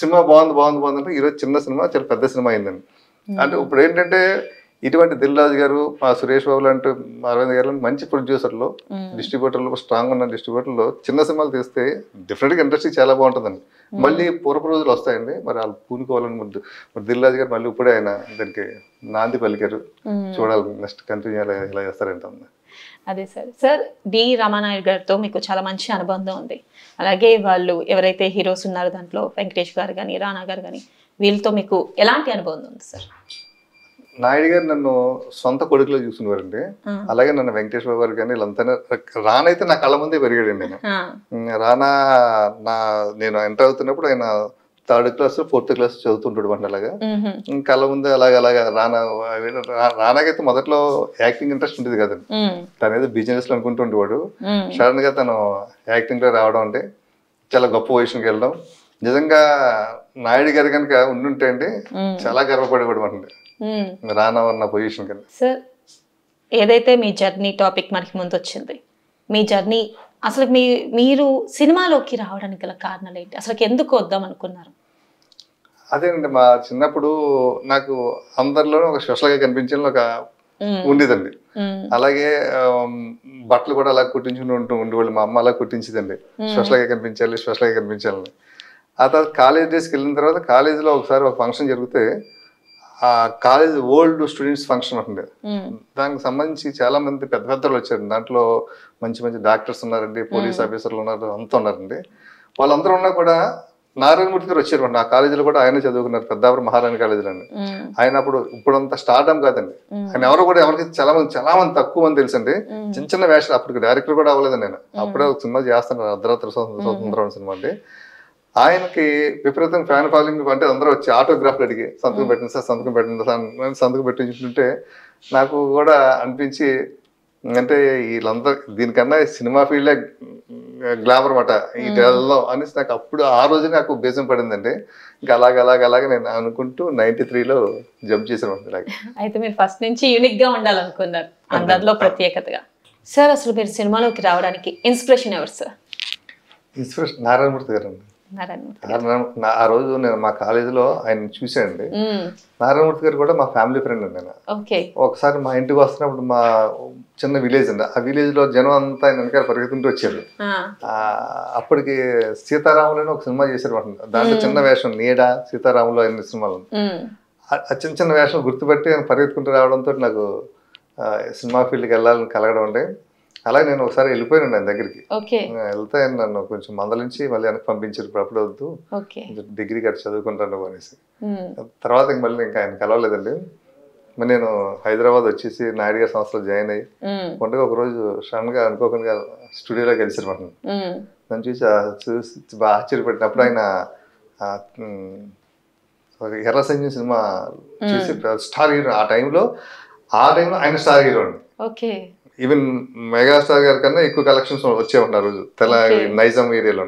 సినిమా బాగుంది అంటే ఈరోజు చిన్న సినిమా చాలా పెద్ద సినిమా అయిందండి. అంటే ఇప్పుడు ఏంటంటే ఇటువంటి దిల్ రాజు గారు, సురేష్ బాబు లాంటి, అరవింద్ గారు మంచి ప్రొడ్యూసర్లు, డిస్ట్రిబ్యూటర్లు, స్ట్రాంగ్ ఉన్న డిస్ట్రిబ్యూటర్లు చిన్న సినిమాలు తీస్తే డెఫినెట్ గా ఇండస్ట్రీ చాలా బాగుంటుందండి. మళ్ళీ పూర్వపు రోజులు వస్తాయండి, మరి వాళ్ళు పూనుకోవాలని ముద్దు. మరి దిల్ రాజు గారు మళ్ళీ ఇప్పుడే ఆయన దానికి నాంది పలికారు. చూడాలి నెక్స్ట్ కంటిన్యూ ఎలా చేస్తారంట. అదే సార్ డి రామానాయుడు గారితో మీకు చాలా మంచి అనుబంధం ఉంది. అలాగే వాళ్ళు ఎవరైతే హీరోస్ ఉన్నారో దాంట్లో వెంకటేష్ గారు కానీ, రానా గారు కానీ, వీళ్ళతో మీకు ఎలాంటి అనుబంధం ఉంది సార్? నాయుడు గారు నన్ను సొంత కొడుకులో చూసుకునేవారండి. అలాగే నన్ను వెంకటేష్ బాబు గారు కానీ వీళ్ళంతా. రానా అయితే నా కళ్ళ ముందే పెరిగాడండి. రానా నేను ఎంటర్ అవుతున్నప్పుడు ఆయన 3rd క్లాస్ 4th క్లాస్ చదువుతుంటాడు బండి. అలాగా కళ్ళ ముందే అలాగా రానాకైతే మొదట్లో యాక్టింగ్ ఇంట్రెస్ట్ ఉండేది కదండి. తనేదో బిజినెస్ లో అనుకుంటుండేవాడు. సడన్ గా తను యాక్టింగ్ లో రావడం అంటే చాలా గొప్ప పొజిషన్కి వెళ్ళడం. నిజంగా నాయుడు గారు కనుక ఉండుంటే అండి చాలా గర్వపడేవాడు అండి రానా ఉన్న పొజిషన్ కన్నా. సార్ ఏదైతే మీ జర్నీ టాపిక్ మనకి ముందు వచ్చింది, మీ జర్నీ అసలు మీరు సినిమాలోకి రావడానికి గల కారణాలు ఏంటి? అసలు ఎందుకు వద్దాం అనుకున్నారు? అదేనండి, మా చిన్నప్పుడు నాకు అందరిలోనూ ఒక స్పెషల్ గా కనిపించాలని ఒక ఉండేదండి. అలాగే బట్టలు కూడా అలా కుట్టించుకుని ఉండేవాళ్ళు. మా అమ్మ అలా కుట్టించేదండి, స్పెషల్ గా కనిపించాలని. ఆ తర్వాత కాలేజ్ డేస్కి వెళ్ళిన తర్వాత కాలేజీలో ఒకసారి ఒక ఫంక్షన్ జరిగితే ఆ కాలేజ్ ఓల్డ్ స్టూడెంట్స్ ఫంక్షన్ ఉంటుంది. దానికి సంబంధించి చాలా మంది పెద్ద పెద్దలు వచ్చారు. దాంట్లో మంచి డాక్టర్స్ ఉన్నారండి, పోలీస్ ఆఫీసర్లు ఉన్నారు, అంతా ఉన్నారండి. వాళ్ళందరూ ఉన్నా కూడా నారాయణమూర్తి గారు వచ్చారు. ఆ కాలేజీలో కూడా ఆయన చదువుకున్నారు, పెద్దాపురం మహారాణి కాలేజీలో అండి. ఆయన ఇప్పుడంతా స్టార్డమ్ కాదండి. ఆయన ఎవరికి చాలా మంది తక్కువ మంది తెలుసండి. చిన్న వేషాలు, అప్పటికి డైరెక్టర్ కూడా అవ్వలేదండి. నేను అప్పుడే ఒక సినిమా చేస్తాను, అర్ధరాత్రి స్వతంత్రం సినిమా అండి. ఆయనకి విపరీతంగా ఫ్యాన్ ఫాలోయింగ్. అంటే అందరూ వచ్చి ఆటోగ్రాఫ్లు అడిగి సంతకం పెట్టింది సార్, సంతకం పెట్టించుకుంటే నాకు కూడా అనిపించి, అంటే వీళ్ళందరూ దీనికన్నా సినిమా ఫీల్డే గ్లామర్ మాట ఈ వెళ్దాం అనేసి నాకు అప్పుడు ఆ రోజు నాకు బేసం పడిందండి. ఇంకా అలాగే నేను అనుకుంటూ 93లో జంప్ చేసాను. అయితే మీరు ఫస్ట్ నుంచి యూనిక్ గా ఉండాలనుకున్నారు అందరిలో ప్రత్యేకతగా. సార్ అసలు మీరు సినిమాలోకి రావడానికి ఇన్స్పిరేషన్ ఎవరు సార్? ఇన్స్పిరేషన్ నారాయణమూర్తి గారు అండి. ఆ రోజు నేను మా కాలేజీలో ఆయన చూశానండి. నారాయణమూర్తి గారు కూడా మా ఫ్యామిలీ ఫ్రెండ్ అండి. నేను ఒకసారి మా ఇంటికి వస్తున్నప్పుడు, మా చిన్న విలేజ్ అండి, ఆ విలేజ్ లో జనం అంతా ఆయన వెనకాల పరిగెత్తుంటూ వచ్చారు. అప్పటికి సీతారాములని ఒక సినిమా చేశారు. దాంట్లో చిన్న వేషం నీడ, సీతారాములు అనే సినిమాలు ఆ చిన్న వేషం గుర్తుపెట్టి ఆయన పరిగెత్తుకుంటూ రావడంతో నాకు సినిమా ఫీల్డ్కి వెళ్ళాలని కలగడం అండి. అలాగే నేను ఒకసారి వెళ్ళిపోయాను ఆయన దగ్గరికి. ఓకే. వెళ్తే ఆయన నన్ను కొంచెం మందలించి మళ్ళీ వెనక్కి పంపించారు. ఇప్పుడు అప్పుడు వద్దు, ఓకే. డిగ్రీ కట్టి చదువుకుంటాను అనేసి. తర్వాత మళ్ళీ ఇంకా ఆయన కలవలేదండి. మరి నేను హైదరాబాద్ వచ్చేసి నాయుడు గారి సంస్థలో జాయిన్ అయ్యి ఉండగా ఒకరోజు సడన్గా అనుకోకుండా స్టూడియోలో కలిసారు మనం. నన్ను చూసి బాగా ఆశ్చర్యపడినప్పుడు ఆయన ఎర్ర సంజయ్ సినిమా చూసి స్టార్ హీరో ఆ టైంలో ఆయన స్టార్ హీరో అండి. ఓకే. ఈవెన్ మెగాస్టార్ గారి కన్నా ఎక్కువ కలెక్షన్స్ వచ్చే ఉన్నారు రోజు నైజాం ఏరియాలో.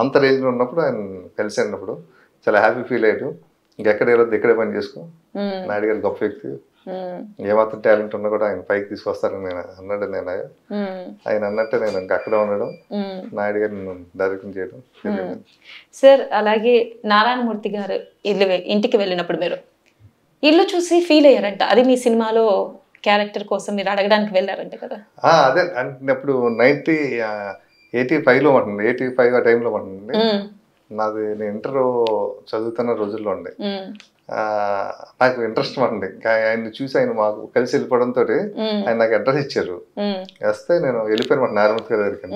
అంత రేంజ్ లో ఉన్నప్పుడు ఆయన కలిసి అన్నప్పుడు చాలా హ్యాపీ ఫీల్ అయ్యాడు. ఇంకెక్కడ వెళ్ళొద్దు, ఇక్కడే పని చేసుకో, నాయుడు గారు గొప్ప వ్యక్తి, ఏమాత్రం టాలెంట్ ఉన్నా కూడా ఆయన పైకి తీసుకొస్తారని నేను అన్నాడు. నేను ఆయన అన్నట్టే నేను ఇంకా అక్కడ ఉండడం, నాయుడు గారు నేను డైరెక్షన్ చేయడం. సార్ అలాగే నారాయణమూర్తి గారు ఇంటికి వెళ్ళినప్పుడు మీరు ఇల్లు చూసి ఫీల్ అయ్యారంట, అది మీ సినిమాలో క్యారెక్టర్ కోసం మీరు అడగడానికి వెళ్ళారంట కదా? అదే అంటే అప్పుడు 85లో ఉంటుంది, 85 ఆ టైంలో ఉంటుంది నాది. నేను ఇంటర్ చదువుతున్న రోజుల్లో ఉండే నాకు ఇంట్రెస్ట్ అండి. ఆయన్ని చూసి ఆయన మాకు కలిసి వెళ్ళిపోవడంతో ఆయన నాకు అడ్రస్ ఇచ్చారు. వస్తే నేను వెళ్ళిపోయాను మాట నారాయణమూర్తి గారి దగ్గరికి.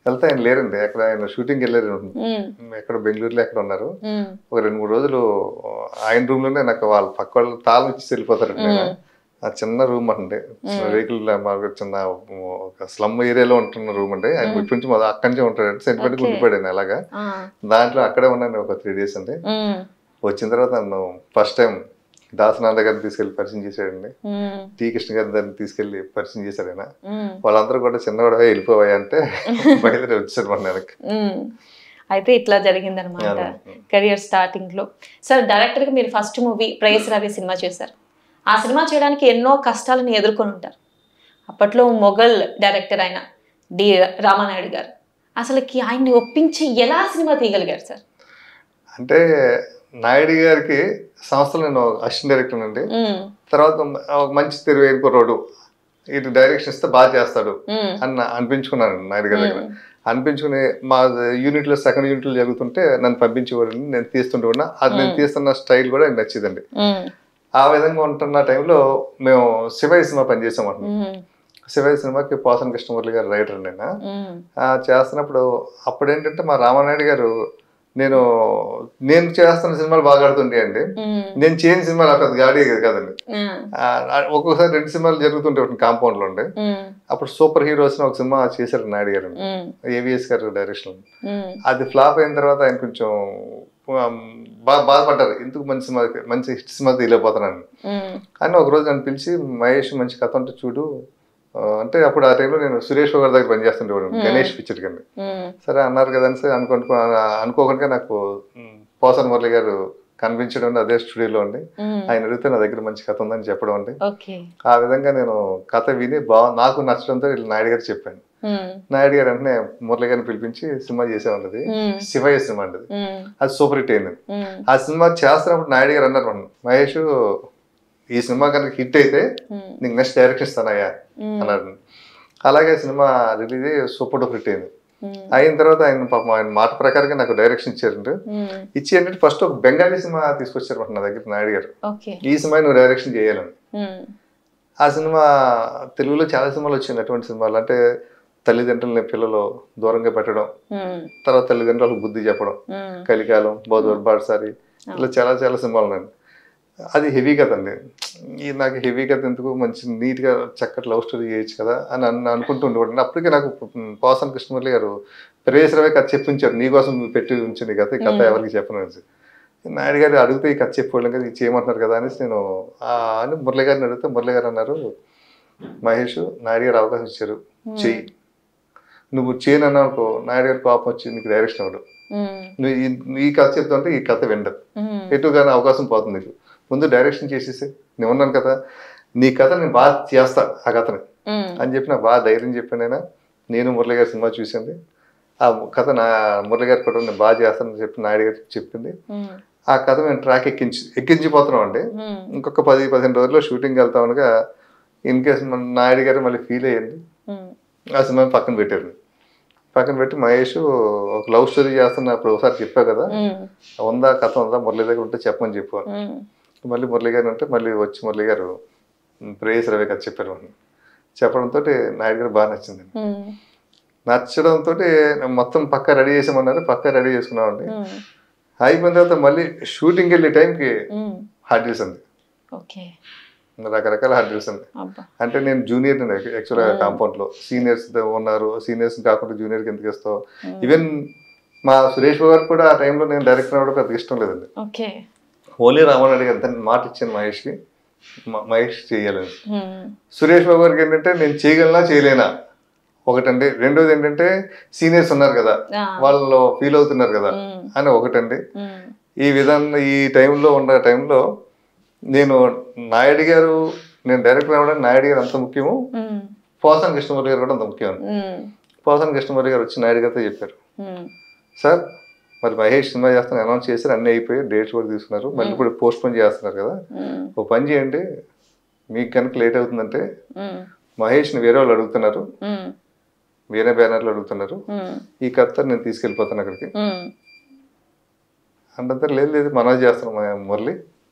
వెళ్తే ఆయన లేరండి, అక్కడ ఆయన షూటింగ్ వెళ్ళారు, ఎక్కడ బెంగళూరులో ఎక్కడ ఉన్నారు. ఒక 2-3 రోజులు ఆయన రూమ్ లోనే నాకు వాళ్ళ పక్క వాళ్ళు తాళం ఇచ్చి వెళ్ళిపోతారండి. ఆ చిన్న రూమ్ అండి, రేకుల మాకు చిన్న ఒక స్లమ్ ఏరియాలో ఉంటున్న రూమ్ అండి. ఆయన ఇప్పటి నుంచి అక్కడి నుంచే ఉంటాడు, సెంటిమెంట్ ఉండిపోయాడు అలాగా. దాంట్లో అక్కడే ఉన్నాను ఒక 3 days అండి. వచ్చిన తర్వాత నన్ను ఫస్ట్ టైం దాసనాథ గారిని తీసుకెళ్లి పరిచయం చేశాడండి. టీ కృష్ణ గారి దాన్ని తీసుకెళ్లి పరిచయం చేశాడు ఆయన. వాళ్ళందరూ కూడా చిన్నవాడు వెళ్ళిపోయా అంటే బయలుదేరి వచ్చారు మన వెనక్కి. అయితే ఇట్లా జరిగిందనమాట కెరియర్ స్టార్టింగ్ లో. సార్ డైరెక్టర్ గా మీరు ఫస్ట్ మూవీ ప్రేయస్ రవి సినిమా చేశారు. ఆ సినిమా చేయడానికి ఎన్నో కష్టాలను ఎదుర్కొని ఉంటారు. అప్పట్లో మొఘల్ డైరెక్టర్ ఆయన డి రామానాయుడు గారు, అసలుకి ఆయన్ని ఒప్పించి ఎలా సినిమా తీయగలిగారు సార్? అంటే నాయుడు గారికి సంస్థలో నేను అసిస్టెంట్ డైరెక్టర్ అండి. తర్వాత ఒక మంచి తెలివైన కుర్రోడు, ఇటు డైరెక్షన్ ఇస్తే బాగా చేస్తాడు అని అనిపించుకున్నాను నాయుడు గారి దగ్గర. అనిపించుకుని మా యూనిట్ లో సెకండ్ యూనిట్ లో జరుగుతుంటే నన్ను పంపించేవాడు, నేను తీస్తుంటే ఉన్నా. అది నేను తీస్తున్న స్టైల్ కూడా నాకు నచ్చిందండి. ఆ విధంగా ఉంటున్న టైంలో మేము శివయ్య సినిమా పనిచేసాం అంటున్నాం. శివయ్య సినిమాకి పోసన్ కృష్ణమురళి గారు రైటర్ అండి. ఆయన చేస్తున్నప్పుడు అప్పుడు ఏంటంటే మా రామానాయుడు గారు నేను చేస్తున్న సినిమాలు బాగా ఆడుతుంటే అండి, నేను చేయని సినిమాలు పెద్ద గాడి కదండి. ఒక్కొక్కసారి 2 సినిమాలు జరుగుతుంటే కాంపౌండ్ లో ఉండే. అప్పుడు సూపర్ హీరోస్ ఒక సినిమా చేశారు నాయుడు గారు, ఏవిఎస్ గారు డైరెక్షన్. అది ఫ్లాప్ అయిన తర్వాత ఆయన కొంచెం బాధపడ్డారు, ఎందుకు మంచి హిట్ సినిమా తీయలేకపోతున్నాను అని. ఒక రోజు నన్ను పిలిచి, మహేష్ మంచి కథ ఉంటే చూడు అంటే, అప్పుడు ఆ టైంలో నేను సురేష్ గారి దగ్గర పనిచేస్తుండేవాడు గణేష్ పిక్చర్ కింద. సరే అన్నారు కదా అని అనుకోకుండా నాకు పోసన్ మురళి గారు కనిపించడం అదే స్టూడియోలో ఉండి ఆయన అడిగితే నా దగ్గర మంచి కథ ఉందని చెప్పడం అండి. ఆ విధంగా నేను కథ విని నాకు నచ్చడంతో నాయుడు గారు చెప్పాను. నాయుడు గారు అంటే మురళి గారిని పిలిపించి సినిమా చేసేవాళ్ళది, శివయ్య సినిమా అండి. అది సూపర్ హిట్ అయింది. ఆ సినిమా చేస్తున్నప్పుడు నాయుడు గారు అన్నారు, మహేష్ ఈ సినిమా కనుక హిట్ అయితే నీకు నెక్స్ట్ డైరెక్షన్ ఇస్తానయ్యా అన్నాడు. అలాగే సినిమా రిలీజ్ అయ్యి సూపర్ డూపర్ హిట్ అయింది. అయిన తర్వాత ఆయన మాట ప్రకారంగా నాకు డైరెక్షన్ ఇచ్చారండి. ఇచ్చి ఏంటంటే ఫస్ట్ ఒక బెంగాలీ సినిమా తీసుకొచ్చారు నా దగ్గర నాయుడు గారు, ఈ సినిమా నువ్వు డైరెక్షన్ చేయాలని. ఆ సినిమా తెలుగులో చాలా సినిమాలు వచ్చింది. అటువంటి సినిమాలు అంటే తల్లిదండ్రులని పిల్లలు దూరంగా పెట్టడం, తర్వాత తల్లిదండ్రులకు బుద్ధి చెప్పడం, కలికాలం, బౌద్ధ బాటసారి, ఇలా చాలా చాలా సినిమాలు ఉన్నాయండి. అది హెవీ కదండి. నాకు హెవీ కథ ఎందుకు, మంచి నీట్గా చక్కటి లవ్ స్టోరీ చేయొచ్చు కదా అని అనుకుంటూ ఉండేవాడిని. అప్పటికే నాకు పోసన్ కృష్ణమురళి గారు ప్రేయస్ రవి కథ చెప్పించారు, నీకోసం పెట్టి ఉంచండి కదా, ఈ కథ ఎవరికి చెప్పను అనేసి. నాయుడు గారు అడిగితే ఈ కథ చెప్పేవాళ్ళం కదా, ఇది చేయమంటున్నారు కదా అనేసి నేను అని మురళి గారిని అడిగితే మురళి గారు అన్నారు, మహేష్ నాయుడు గారు అవకాశం ఇచ్చారు, చెయ్యి. నువ్వు చేయనన్నా అనుకో, నాయుడు గారు కోపం వచ్చి నీకు డైరెక్షన్ అవ్వడు. నువ్వు ఈ కథ చెప్తుంటే ఈ కథ విండదు, ఎటుగానే అవకాశం పోతుంది నీకు. ముందు డైరెక్షన్ చేసేసి నేను ఉన్నాను కదా, నీ కథ నేను బాగా చేస్తా ఆ కథని అని చెప్పి నాకు బాగా ధైర్యం చెప్పాను. నేను మురళి గారి సినిమా చూసింది, ఆ కథ మురళి గారి కూడా నేను బాగా చేస్తానని చెప్పి నాయుడు గారికి చెప్పింది. ఆ కథ మేము ట్రాక్ ఎక్కించిపోతున్నాం అండి. ఇంకొక 10-15 రోజుల్లో షూటింగ్ వెళ్తా ఉండగా ఇన్ కేస్ నాయుడు గారు మళ్ళీ ఫీల్ అయ్యింది, ఆ సినిమా పక్కన పెట్టారు. పక్కన పెట్టి మహేష్ ఒక లవ్ స్టోరీ చేస్తున్నప్పుడు ఒకసారి చెప్పావు కదా, ఉందా కథ ఉందా మురళి దగ్గర ఉంటే చెప్పమని చెప్పాను. మళ్ళీ మురళి గారు అంటే మళ్ళీ వచ్చి మురళి గారు ప్రేయస్ రవి కథ చెప్పారు. చెప్పడంతో నాయుడు గారు బాగా నచ్చిందండి. నచ్చడంతో మొత్తం పక్కా రెడీ చేసామన్నారు. పక్కా రెడీ చేసుకున్నామండి. అయిపోయిన తర్వాత మళ్ళీ షూటింగ్కి వెళ్ళే టైంకి హార్ట్ డ్రిల్స్ అండి. రకరకాల హార్ట్ డ్రిల్స్ అండి. అంటే నేను జూనియర్ యాక్చువల్గా కాంపౌండ్లో సీనియర్స్ ఉన్నారు. సీనియర్స్ కాకుండా జూనియర్కి ఎందుకు ఇస్తావు? ఈవెన్ మా సురేష్ బాబు గారు కూడా ఆ టైంలో నేను డైరెక్టర్ అవ్వడం పెద్ద ఇష్టం లేదండి. ఓన్లీ రామారెడ్డి గారు దాన్ని మాట ఇచ్చాను మహేష్కి, మహేష్ చేయాలని. సురేష్ బాబు గారికి ఏంటంటే నేను చేయగలనా చేయలేనా ఒకటండి. రెండోది ఏంటంటే సీనియర్స్ ఉన్నారు కదా, వాళ్ళు ఫీల్ అవుతున్నారు కదా అని ఒకటండి. ఈ విధంగా ఈ టైంలో ఉన్న టైంలో నేను నాయుడు గారు, నేను డైరెక్టర్ అవ్వడానికి నాయుడు గారు అంత ముఖ్యము, పోసాని కృష్ణమూర్తి గారు కూడా అంత ముఖ్యం. పోసాని కృష్ణమూర్తి గారు వచ్చి నాయుడు గారితో చెప్పారు, సార్ మరి మహేష్ సినిమా చేస్తాను అనౌన్స్ చేశారు, అన్నీ అయిపోయి డేట్స్ కూడా తీసుకున్నారు, మళ్ళీ ఇప్పుడు పోస్ట్ పోన్ చేస్తున్నారు కదా, ఓ పని చేయండి, మీకు కనుక లేట్ అవుతుందంటే మహేష్ని వేరే వాళ్ళు అడుగుతున్నారు, వేరే బ్యానర్లు అడుగుతున్నారు, ఈ కథ నేను తీసుకెళ్ళిపోతాను అక్కడికి అంటే, లేదు లేదు మనం చేస్తున్నాం మురళి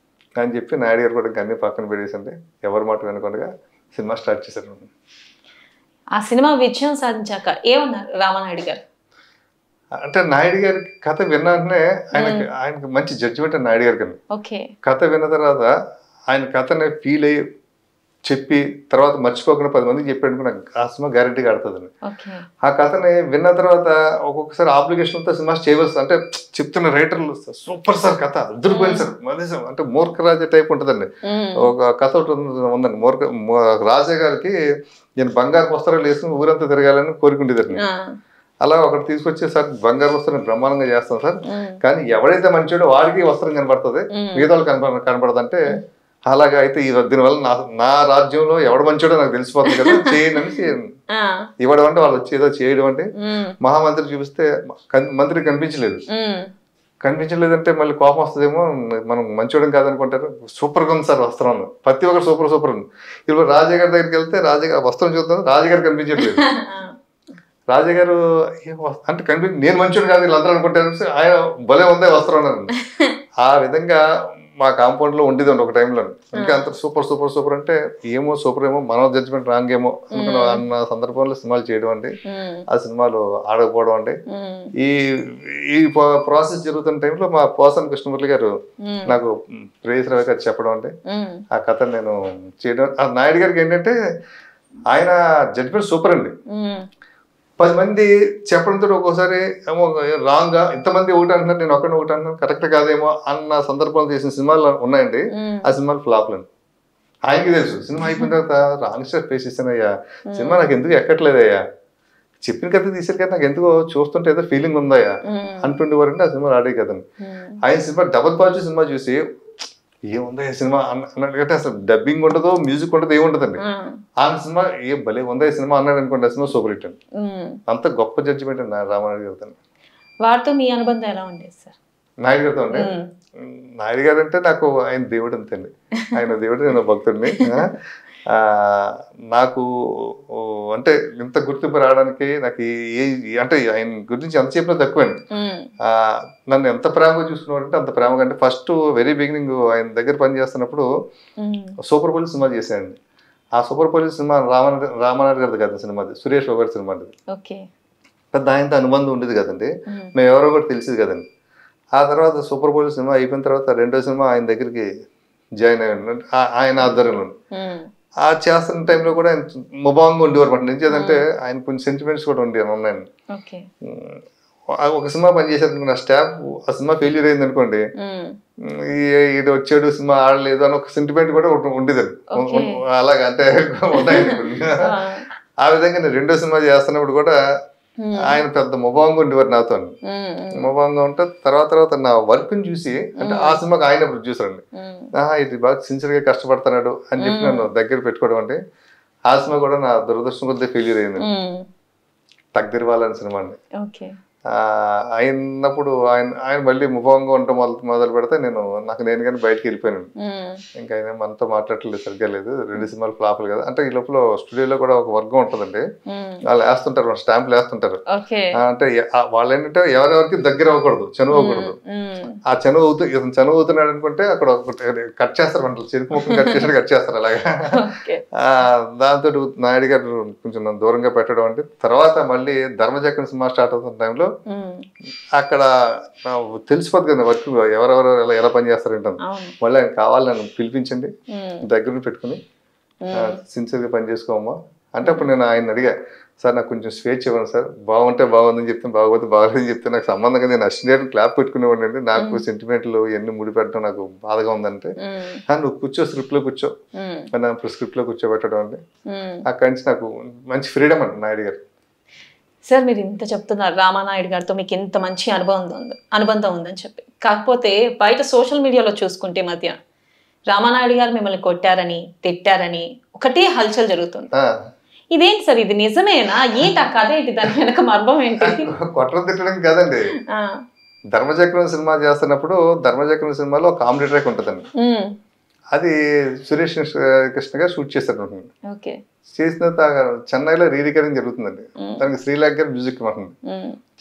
అని చెప్పి నాయుడు గారు కూడా అన్ని పక్కన పెట్టేసండి, ఎవరి మాట వినకుండా సినిమా స్టార్ట్ చేశారు. ఆ సినిమా విజయం సాధించాక ఏమన్నారు రామానాయుడు గారు? అంటే నాయుడు గారి కథ విన్నానే ఆయనకి మంచి జడ్జిమెంట్ నాయుడు గారి కన్నా. కథ విన్న తర్వాత ఆయన కథని ఫీల్ అయ్యి చెప్పి తర్వాత మర్చిపోకుండా 10 మందికి చెప్పాడు, నాకు ఆ సినిమా గ్యారెంటీగా ఆడుతుందని. ఆ కథని విన్న తర్వాత ఒక్కొక్కసారి ఆబ్లిగేషన్తో సినిమా చేయవలసి, అంటే చెప్తున్న రైటర్లు సూపర్ సార్ కథ అద్దరిపోయింది సార్, మళ్ళీ అంటే మూర్ఖరాజా టైప్ ఉంటుందండి. ఒక కథ ఒకటి ఉందండి, రాజా గారికి నేను బంగారు వస్త్రాలు వేసుకుని ఊరంతా తిరగాలని కోరుకుంటేదండి. అలా ఒకటి తీసుకొచ్చి, సార్ బంగారు వస్త్రం బ్రహ్మాండంగా చేస్తాం సార్, కానీ ఎవడైతే మంచోడో వాడికి వస్త్రం కనపడుతుంది, మిగతా వాళ్ళు కనపడదంటే, అలాగా అయితే దీనివల్ల నా రాజ్యంలో ఎవడు మంచోడో నాకు తెలిసిపోతుంది కదా, చేయండి అని ఇవ్వడం అంటే వాళ్ళు వచ్చి ఏదో చేయడం అంటే, మహామంత్రి చూపిస్తే మంత్రి కనిపించలేదంటే మళ్ళీ కోపం వస్తుందేమో, మనం మంచోడం కాదనుకుంటారు. సూపర్గా ఉంది సార్ వస్త్రం, ప్రతి ఒక్కరు సూపర్ ఉంది. ఇప్పుడు రాజాగారి దగ్గరికి వెళ్తే రాజాగారు వస్త్రం చూద్దాం, రాజాగారు కనిపించట్లేదు. రాజాగారు అంటే నేను మంచోడు కాదు వీళ్ళందరూ అనుకుంటారు, ఆయన భలే ఉందే వస్త్రం అన్నారు. ఆ విధంగా మా కాంపౌండ్ లో ఉండేది ఒక టైంలో. ఇంకా అంత సూపర్ అంటే ఏమో సూపర్ ఏమో, మన జడ్జిమెంట్ రాంగ్ ఏమో అన్న సందర్భంలో సినిమాలు చేయడం అండి, ఆ సినిమాలు ఆడకపోవడం అండి. ఈ ప్రాసెస్ జరుగుతున్న టైంలో మా పోసాని కృష్ణమూర్తి గారు నాకు ప్రేయసరావు గారు చెప్పడం అండి, ఆ కథ నేను చేయడం. ఆ నాయుడు గారికి ఏంటంటే ఆయన జడ్జిమెంట్ సూపర్ అండి. 10 మంది చెప్పడంతో ఒక్కోసారి ఏమో రాంగ్ గా, ఇంతమంది ఒకటి అంటున్నారు, నేను ఒకటి అంటున్నాను, కరెక్ట్ కాదేమో అన్న సందర్భాలు చేసిన సినిమాలు ఉన్నాయండి. ఆ సినిమాలు ఫ్లాప్లు అండి. ఆయనకి తెలుసు. సినిమా అయిపోయిన తర్వాత రాంగ్ స్టార్ ఫేస్ ఇస్తానయ్యా, సినిమా నాకు ఎందుకు ఎక్కట్లేదయ్యా, చెప్పిన కథ తీసారు కదా, నాకు ఎందుకో చూస్తుంటే ఏదో ఫీలింగ్ ఉందయ్యా అంటుండేవారంటే ఆ సినిమా ఆడే కదండి. ఆయన సినిమా డబుల్ పాజిటివ్ సినిమా చూసి ఏముందా ఈ సినిమా అన్నట్టుగా, అసలు డబ్బింగ్ ఉండదు, మ్యూజిక్ ఉండదు, ఏముంటదండి. ఆమె సినిమా ఏ భలే ఉందా ఈ సినిమా అన్నాడు అనుకోండి, ఆ సినిమా సూపర్ హిట్ అండి. అంత గొప్ప జడ్జిమెంట్ అండి రామానాయుడు గారితో. వారితో మీ అనుబంధం ఎలా ఉండేది సార్? నాయుడు గారితో అండి, నాయుడు గారు అంటే నాకు ఆయన దేవుడు అంతండి. ఆయన దేవుడు, నేను భక్తుడిని. నాకు అంటే ఇంత గుర్తింపు రావడానికి నాకు అంటే ఆయన గురించి ఎంత చెప్పినా తక్కువండి. నన్ను ఎంత ప్రేమగా చూసుకున్నాడంటే అంత ప్రేమగా. అంటే ఫస్ట్ వెరీ బిగినింగ్ ఆయన దగ్గర పని చేస్తున్నప్పుడు సూపర్ పోలీస్ సినిమా చేశానండి. ఆ సూపర్ పోలీస్ సినిమా రామానాయుడు గారిది కదా సినిమా, సురేష్ బాబు గారి సినిమా అండి. పెద్ద ఆయనతో అనుబంధం ఉండేది కదండి, మేము ఎవరో కూడా తెలిసేది కదండి. ఆ తర్వాత సూపర్ పోలీస్ సినిమా అయిపోయిన తర్వాత రెండో సినిమా ఆయన దగ్గరికి జాయిన్ అయ్యాను, ఆయన ఆధ్వర్యంలో. ఆ చేస్తున్న టైంలో కూడా ఆయన ముభావంగా ఉండేవారు మాట. నిజేదంటే ఆయన కొంచెం సెంటిమెంట్స్ కూడా ఉన్నాయండి. ఒక సినిమా పనిచేసేందుకు నా స్టాఫ్ ఆ సినిమా ఫెయిల్యూర్ అయింది అనుకోండి, ఇది వచ్చాడు సినిమా ఆడలేదు అని ఒక సెంటిమెంట్ కూడా ఉండేదండి. అలాగా అంటే ఉన్నాయండి. ఆ విధంగా నేను రెండో సినిమా చేస్తున్నప్పుడు కూడా ఆయన పెద్ద ముభావంగా ఉండేవారు నాతో. ముభావంగా ఉంటే తర్వాత నా వర్క్ ని చూసి, అంటే ఆ సినిమాకి ఆయన ప్రొడ్యూసర్ అండి, ఇది బాగా సిన్సియర్ గా కష్టపడుతున్నాడు అని చెప్పి నన్ను దగ్గర పెట్టుకోవడం అండి. ఆ సినిమా కూడా నా దురదృష్టం కొద్దిగా ఫెయిల్యూర్ అయింది, తక్దీర్ వాలా అనే సినిమా అండి. అయినప్పుడు ఆయన ఆయన మళ్ళీ ముఖంగా ఉండటం మొదలు పెడితే నాకు నేను కానీ బయటకు వెళ్ళిపోయాను. ఇంకా ఆయన మనతో మాట్లాడలేదు, సరిగ్గా లేదు. 2 సినిమాలు ఫ్లాపులు కదా అంటే. ఈ లోపల స్టూడియోలో కూడా ఒక వర్గం ఉంటుందండి, వాళ్ళు వేస్తుంటారు, స్టాంపులు వేస్తుంటారు. అంటే వాళ్ళు ఏంటంటే ఎవరెవరికి దగ్గర అవ్వకూడదు, చనువు అవ్వకూడదు. ఆ చనువు చనువు అవుతున్నాడు అనుకుంటే అక్కడ కట్ చేస్తారు, వంటలు చెరుకు ముక్కలు కట్ చేస్తారు అలాగా. దాంతో నాయుడు గారు కొంచెం దూరంగా పెట్టడం అంటే. తర్వాత మళ్ళీ ధర్మచక్రం సినిమా స్టార్ట్ అవుతున్న టైంలో అక్కడ తెలిసిపోద్ది కదా వర్క్ ఎవరెవరు ఎలా పని చేస్తారంటాను. మళ్ళీ ఆయన కావాలి నన్ను పిలిపించండి, దగ్గర పెట్టుకుని సిన్సియర్గా పని చేసుకోమా అంటే. అప్పుడు నేను ఆయన అడిగా, సార్ నాకు కొంచెం స్వేచ్ఛ ఇవ్వండి సార్, బాగుంటే బాగుందని చెప్తే బాగోతే బాగోదని చెప్తే నాకు సంబంధంగా నేను అసిస్టెంట్ క్లాప్ పెట్టుకునేవాడిని అండి. నాకు సెంటిమెంట్లు ఇవన్నీ ముడిపెట్టడం నాకు బాధగా ఉందంటే, నువ్వు కూర్చో, స్క్రిప్ట్లో కూర్చో అని స్క్రిప్ట్లో కూర్చోబెట్టడం అండి. అక్కడి నుంచి నాకు మంచి ఫ్రీడమ్ అండి నాయుడు గారు. సార్ మీరు ఇంత చెప్తున్నారు రామానాయుడు గారితో మీకు ఇంత మంచి అనుబంధం ఉందని చెప్పి, కాకపోతే బయట సోషల్ మీడియాలో చూసుకుంటే మధ్య రామానాయుడు గారు మిమ్మల్ని కొట్టారని తిట్టారని ఒకటే హల్చల్ జరుగుతుంది. ఇదేంటి సార్, ఇది నిజమేనా? ఏంటి ఆ కథ ఏంటి, దాని వెనక మర్మం ఏంటి? కొట్టడం తిట్టడం కాదండి. ధర్మచక్రం సినిమా చేస్తున్నప్పుడు ధర్మచక్రం సినిమాలో కామెడీ ట్రాక్ ఉంటుందండి. అది సురేష్ కృష్ణ గారు షూట్ చేస్తారు. చేసిన చెన్నైలో రీ రికార్డింగ్ జరుగుతుందండి. దానికి శ్రీలేఖ గారు మ్యూజిక్ ఉంటుంది.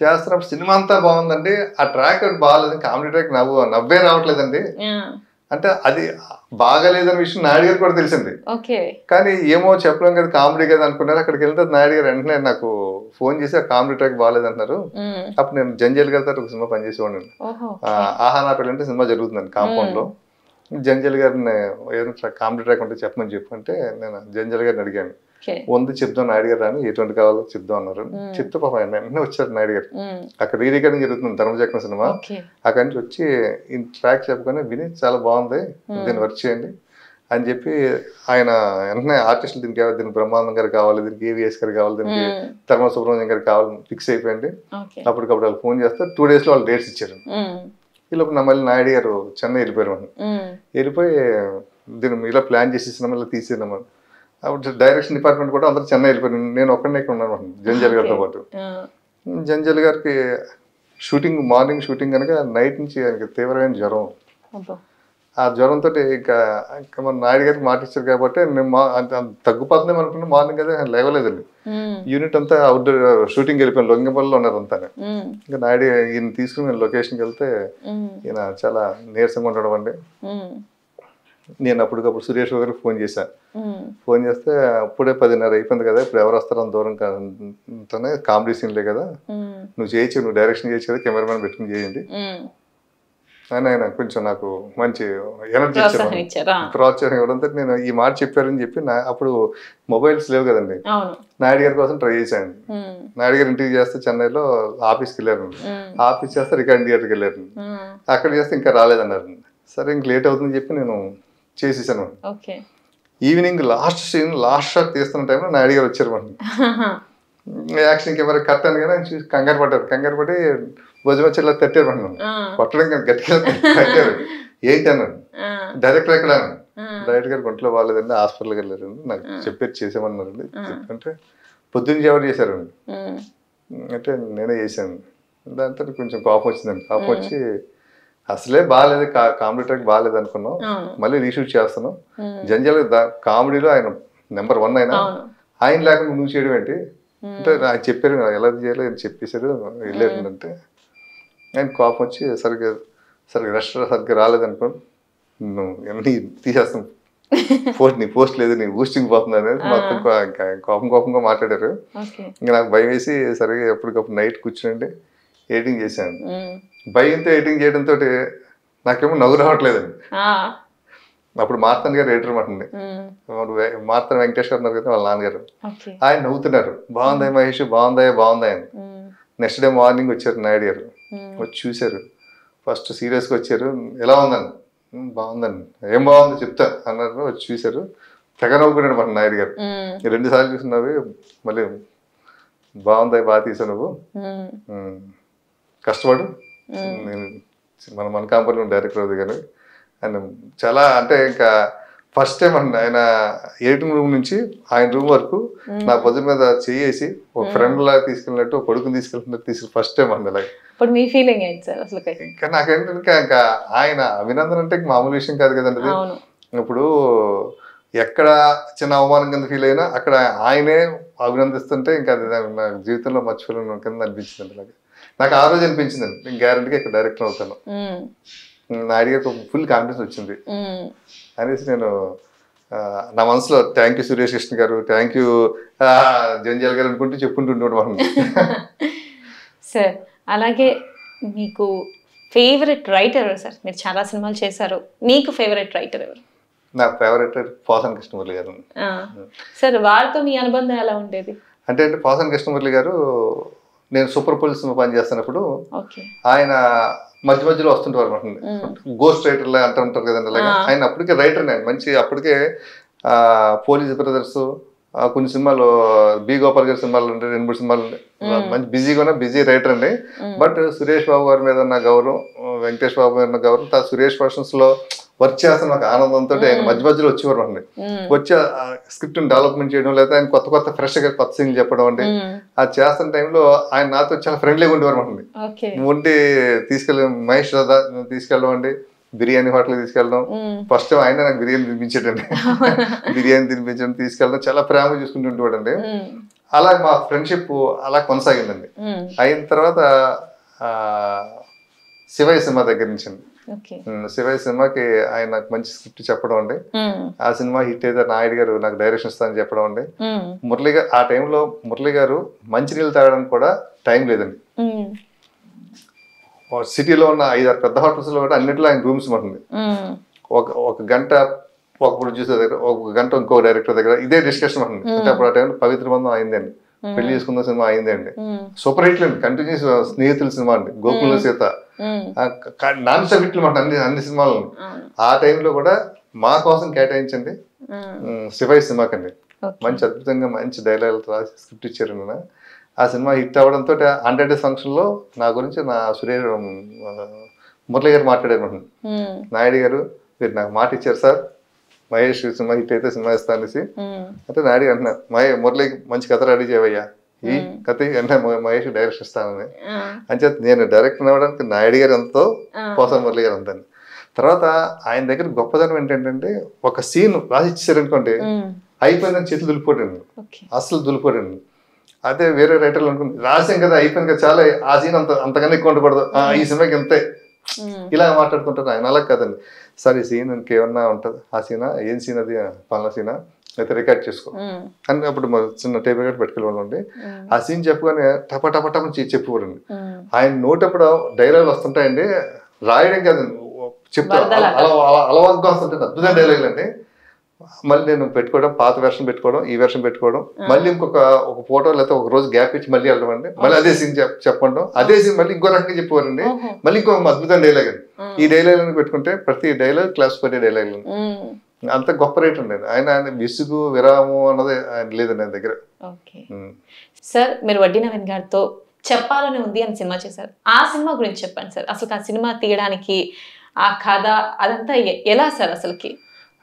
చేస్తున్నప్పుడు సినిమా అంతా బాగుందండి, ఆ ట్రాక్ బాగాలేదు, కామెడీ ట్రాక్ నవ్వే రావట్లేదండి. అంటే అది బాగాలేదన్న విషయం నాయుడు గారు కూడా తెలిసింది. కానీ ఏమో చెప్పలేం కదా, కామెడీ కదా అనుకున్నారు. అక్కడికి వెళ్తే నాయుడు గారు వెంటనే నాకు ఫోన్ చేసి ఆ కామెడీ ట్రాక్ బాగాలేదు అంటున్నారు. అప్పుడు నేను జంజల్ గారితో ఒక సినిమా పనిచేసేవాడిని. ఆహా నా పెళ్ళి అంటే సినిమా జరుగుతుందండి కాంపౌండ్ లో. జంజల్ గారిని ఏదైనా కామెడీ ట్రాక్ ఉంటే చెప్పమని చెప్పంటే నేను జంజల్ గారిని అడిగాను, ఉంది చెప్దాం నాయుడు గారు రాని, ఎటువంటి కావాలో చెప్దాం అన్నారు. చెప్తే పాప ఆయన వెంటనే వచ్చారు నాయుడు గారు. అక్కడ రీ రికార్డింగ్ జరుగుతుంది ధర్మచక్రం సినిమా. అక్కడి నుంచి వచ్చి ఈ ట్రాక్ చెప్పుకొని విని చాలా బాగుంది, దీన్ని వర్క్ చేయండి అని చెప్పి ఆయన వెంటనే ఆర్టిస్టులు దీనికి బ్రహ్మానందం గారు కావాలి, దీనికి ఏవిఎస్ గారు కావాలి, దీనికి ధర్మ సుబ్రహ్మణ్యం గారు కావాలని ఫిక్స్ అయిపోయింది. అప్పటికప్పుడు వాళ్ళు ఫోన్ చేస్తే 2 days లో వాళ్ళు డేట్స్ ఇచ్చారు. ఈ లోపల మళ్ళీ నాయుడు గారు చెన్నై వెళ్ళిపోయారు. వెళ్ళిపోయి దీన్ని ఇలా ప్లాన్ చేసేసినాం, ఇలా తీసేద్దాం. అప్పుడు డైరెక్షన్ డిపార్ట్మెంట్ కూడా అందరూ చెన్నై వెళ్ళిపోయారు. నేను ఒక్కడనే ఇక్కడ ఉన్నాను జంజల్ గారితో పాటు. జంజల్ గారికి మార్నింగ్ షూటింగ్ కనుక నైట్ నుంచి ఆయనకి తీవ్రమైన జ్వరం. ఆ జ్వరంతో ఇంకా మన నాయుడు గారికి మాట ఇచ్చారు కాబట్టి నేను తగ్గిపోతుంది అనుకున్నా. మార్నింగ్ అయితే లేవలేదండి. యూనిట్ అంతా అవుట్డోర్ షూటింగ్ వెళ్ళిపోయాను, లొంగపల్లిలో ఉన్నారు అంతా. ఇంకా నాయుడు ఈయన తీసుకుని నేను లొకేషన్కి వెళ్తే ఈయన చాలా నీరసంగా ఉండడం అండి. నేను అప్పటికప్పుడు సురేష్ గారికి ఫోన్ చేశాను. ఫోన్ చేస్తే అప్పుడే 10:30 అయిపోయింది కదా, ఇప్పుడు ఎవరు వస్తారని దూరం కానే కామెడీ సీన్లే కదా, నువ్వు చేయొచ్చు, నువ్వు డైరెక్షన్ చేయొచ్చు కదా, కెమెరామెన్ పెట్టుకుని చేయండి అని ఆయన కొంచెం నాకు మంచి ఎనర్జీ ఇచ్చారు. ప్రోత్సాహం ఇవ్వడంతో నేను ఈ మాట చెప్పారని చెప్పి అప్పుడు మొబైల్స్ లేవు కదండి, నాయుడు గారి కోసం ట్రై చేశాను. నాయుడు గారు ఇంటికి చేస్తే చెన్నైలో ఆఫీస్కి వెళ్ళారు. ఆఫీస్ చేస్తే రికార్డింగ్ థియేటర్కి వెళ్ళారు. అక్కడ చేస్తే ఇంకా రాలేదన్నారు. సరే ఇంక లేట్ అవుతుందని చెప్పి నేను చేసేసాను. ఈవినింగ్ లాస్ట్ షాట్ తీస్తున్న టైంలో నాయుడు గారు వచ్చారు. యాక్షన్ కెమెరా కట్ అని కానీ చూసి కంగారు పడ్డారు. కంగారు పడి భుజం వచ్చి ఇలా తట్టారు. కొట్టడం కానీ గట్టిగా తట్టారు. ఏంటి అన్నాను. డైరెక్టర్ ఎక్కడ అన్నాను. డైరెక్టర్ గారు ఒంట్లో బాగాలేదండి, హాస్పిటల్కి వెళ్ళారండి, నాకు చెప్పేది చేసామన్నారండి. అంటే పొద్దున్న ఎవరు చేశారండి అంటే నేనే చేశాను. దాంతో కొంచెం కోపం వచ్చిందండి. కోపం వచ్చి అసలే బాగాలేదు, కామెడీ ట్రాక్ బాగాలేదు అనుకున్నాం, మళ్ళీ రీషూట్ చేస్తున్నాం. జంజల్ కామెడీలో ఆయన నెంబర్ 1 అయినా ఆయన లేకుండా నువ్వు చేయడం ఏంటి అంటే ఆయన చెప్పారు ఎలా చేయాలో ఆయన చెప్పేశారు, వెళ్ళారు అంటే ఆయన కోపం వచ్చి సరిగ్గా రెస్ట్ సరిగ్గా రాలేదనుకోండి, నువ్వు అన్నీ తీసేస్తాం, నీ పోస్ట్ లేదు, నీ బూస్టింగ్ పోతుంది అనేది మొత్తం కోపంగా మాట్లాడారు. ఇంకా నాకు భయం వేసి సరిగ్గా ఎప్పటికప్పుడు నైట్ కూర్చునండి ఎడిటింగ్ చేశాను. భయంతో ఎడిటింగ్ చేయడంతో నాకేమో నవ్వు రావట్లేదండి. అప్పుడు మార్తన్ గారు ఎడిటర్ మాటండి, మార్తన్ వెంకటేష్ గారు ఉన్నారు కదా వాళ్ళ నాన్నగారు, ఆయన నవ్వుతున్నారు, బాగుందా మహేష్, బాగుందా అని. నెక్స్ట్ డే మార్నింగ్ వచ్చారు నాయుడు గారు, వచ్చి చూశారు. ఫస్ట్ సీరియస్గా వచ్చారు, ఎలా ఉందని, బాగుందండి, ఏం బాగుందో చెప్తా అన్నారు. వచ్చి చూశారు, తెగ నవ్వుకున్నాడు మన నాయుడు గారు. 2 సార్లు చూసినావు, మళ్ళీ బాగా తీసావు నువ్వు, కష్టపడు, నేను మన కంపెనీలో డైరెక్టర్ అవుతుంది కానీ. అండ్ చాలా అంటే ఇంకా ఫస్ట్ టైం అండి ఆయన ఎడిటింగ్ రూమ్ నుంచి ఆయన రూమ్ వరకు నా భుజం మీద చేసి ఒక ఫ్రెండ్ లాగా తీసుకెళ్ళినట్టు ఒక కొడుకుని తీసుకెళ్ళినట్టు ఫస్ట్ టైం అండి అలాగే. ఇప్పుడు మీ ఫీలింగ్ ఏంటి సార్ అసలు? ఇంకా నాకేంటంటే ఇంకా ఆయన అభినందన అంటే మామూలు విషయం కాదు కదండి అది. ఇప్పుడు ఎక్కడ చిన్న అవమానం కింద ఫీల్ అయినా అక్కడ ఆయనే అభినందిస్తుంటే ఇంకా అది నా జీవితంలో మర్చిపోలేను కింద అనిపించింది నాకు. నాకు ఆ రోజు అనిపించిందండి నేను గ్యారంటీగా ఇక్కడ డైరెక్టర్ అవుతాను. నాయుడు గారికి ఫుల్ కాన్ఫిడెన్స్ వచ్చింది అనేసి నేను నా మనసులో థ్యాంక్ యూ సురేష్ కృష్ణ గారు, థ్యాంక్ యూ జంజాల్ గారు అనుకుంటూ చెప్పుకుంటుంటాడు. సార్ అలాగే మీకు ఫేవరెట్ రైటర్ ఎవరు సార్? మీరు చాలా సినిమాలు చేశారు, మీకు ఫేవరెట్ రైటర్ ఎవరు? నా ఫేవరెట్ పోసాని కృష్ణమురళి గారు. సార్ వారితో మీ అనుబంధం ఎలా ఉండేది? అంటే పోసాని కృష్ణమురళి గారు నేను సూపర్ పోలీస్ పని చేస్తున్నప్పుడు ఆయన మధ్య మధ్యలో వస్తుంటారు అనమాట. గోస్ట్ రైటర్ లా అంటూ ఉంటారు కదండి అలాగే. ఆయన అప్పటికే రైటర్ నేను మంచి అప్పటికే పోలీస్ బ్రదర్స్ కొన్ని సినిమాలు బి గోపాల్ గారి సినిమాలు ఉండే 2-3 సినిమాలు మంచి బిజీగా బిజీ రైటర్ అండి. బట్ సురేష్ బాబు గారి మీద ఉన్న గౌరవం, వెంకటేష్ బాబు గారి గౌరవం, సురేష్ పర్సన్స్ లో వర్క్ చేస్తున్న ఒక ఆనందంతో ఆయన మధ్య మధ్యలో వచ్చేవారు అండి. వచ్చి స్క్రిప్ట్ డెవలప్మెంట్ చేయడం, లేదా ఆయన కొత్త ఫ్రెష్ గా కొత్త సీన్ చెప్పడం అండి. అది చేస్తున్న టైంలో ఆయన నాతో చాలా ఫ్రెండ్లీగా ఉండేవారు అండి. ఉండి మహేష్ తీసుకెళ్ళడం అండి, బిర్యానీ హోటల్ తీసుకెళ్ళడం. ఫస్ట్ టైం ఆయన నాకు బిర్యానీ తినిపించాడండి. బిర్యానీ తినిపించడం తీసుకెళ్ళడం చాలా ప్రేమ చూసుకుంటూ ఉండేవాడు అండి. అలా మా ఫ్రెండ్షిప్ అలా కొనసాగిందండి. అయిన తర్వాత శివయ్య సినిమా దగ్గర నుంచి అండి. శివయ్య సినిమాకి ఆయన నాకు మంచి స్క్రిప్ట్ చెప్పడం అండి. ఆ సినిమా హిట్ అయితే నాయుడు గారు నాకు డైరెక్షన్ ఇస్తానని చెప్పడం అండి. మురళి గారు ఆ టైంలో మురళి గారు మంచినీళ్ళు తాగడానికి కూడా టైం లేదండి. సిటీలో ఉన్న 5-6 పెద్ద హోటల్స్ లో కూడా అన్నింటిలో ఆయన రూమ్స్ ఉంటుంది. ఒక గంట ఒక ప్రొడ్యూసర్ దగ్గర, ఒక గంట ఇంకో డైరెక్టర్ దగ్గర ఇదే డిస్కషన్ ఉంటుంది. అంటే అప్పుడు ఆ టైంలో పవిత్ర బంధం అయిందండి, పెళ్లి చేసుకున్న సినిమా అయిందండి, సూపర్ హిట్లు అండి, కంటిన్యూస్ స్నేహితుల సినిమా అండి, గోకుల సీత, నాన్ స్టాప్ హిట్లు మాట అన్ని సినిమాలు. ఆ టైంలో కూడా మా కోసం కేటాయించండి శివయ్య సినిమాకండి. మంచి అద్భుతంగా మంచి డైలాగ్ రాసి స్క్రిప్ట్ ఇచ్చారు. ఆ సినిమా హిట్ అవ్వడంతో 100 Days ఫంక్షన్ లో నా గురించి నా సురేష్ మురళి గారు మాట్లాడారు. నాయుడు గారు మీరు నాకు మాట ఇచ్చారు సార్, మహేష్ సినిమా హిట్ అయితే సినిమా ఇస్తా అనేసి. అంటే నాయుడు అంటున్నారు మురళికి మంచి కథ రెడీ చేయవయ్యా, ఈ కథ అంటే మహేష్ డైరెక్షన్ ఇస్తానని. అంచేత నేను డైరెక్టర్ అవ్వడానికి నాయుడు గారు ఎంతో, పోసాని మురళి గారు అంతా. తర్వాత ఆయన దగ్గర గొప్పదనం ఏంటంటే ఒక సీన్ రాసి ఇచ్చారనుకోండి అయిపోయిందని చేతులు దులిపోటండి, అసలు దులిపోటండి. అదే వేరే రైటర్లు అనుకుంటే రాసాం కదా అయిపోయింది కదా చాలా, ఆ సీన్ అంతకన్నా ఎక్కువ ఉండకూడదు, ఈ సినిమాకి ఎంతే, ఇలా మాట్లాడుతుంటారు. ఆయన అలా కదండి సార్ ఈ సీన్ ఇంకేమన్నా ఉంటుంది, ఆ సీనా ఏం సీన్ అది పలానా సీనా అయితే రికార్డ్ చేసుకో అని అప్పుడు చిన్న టేప్ రికార్డ్ పెట్టుకెళ్ళండి. ఆ సీన్ చెప్పుకొని టపటపటం చెప్పేవారండి. ఆయన నోటప్పుడు డైలాగ్ వస్తుంటాయండి, రాయడం కదండి చెప్తారు, అలవాటుగా వస్తుంటాయి అద్భుతమైన డైలాగులు అండి. మళ్ళీ నేను పెట్టుకోవడం, పాత వెర్షన్ పెట్టుకోవడం, ఈ వెర్షన్ పెట్టుకోవడం, మళ్ళీ ఒక ఫోటో లేకపోతే ఒక రోజు గ్యాప్ ఇచ్చి మళ్ళీ వెళ్ళడం అండి, మళ్ళీ అదే సీన్ చెప్పడం, అదే సీన్ మళ్ళీ ఇంకో రకంగా చెప్పేవారండి, మళ్ళీ ఇంకో అద్భుతమైన డైలాగ్ అండి. ఈ డైలాగ్ పెట్టుకుంటే ప్రతి డైలాగ్ క్లాస్ పడే డైలాగ్ అంత గొప్ప రేట్ అండి. ఆయన విసుగు విరామం అన్నది లేదండి ఆయన దగ్గర. సార్ మీరు వడ్డీ నవీన్ గారితో చెప్పాలని ఉంది అని సినిమా చేశారు, ఆ సినిమా గురించి చెప్పండి సార్. అసలు ఆ సినిమా తీయడానికి ఆ కథ అదంతా ఎలా సార్ అసలుకి?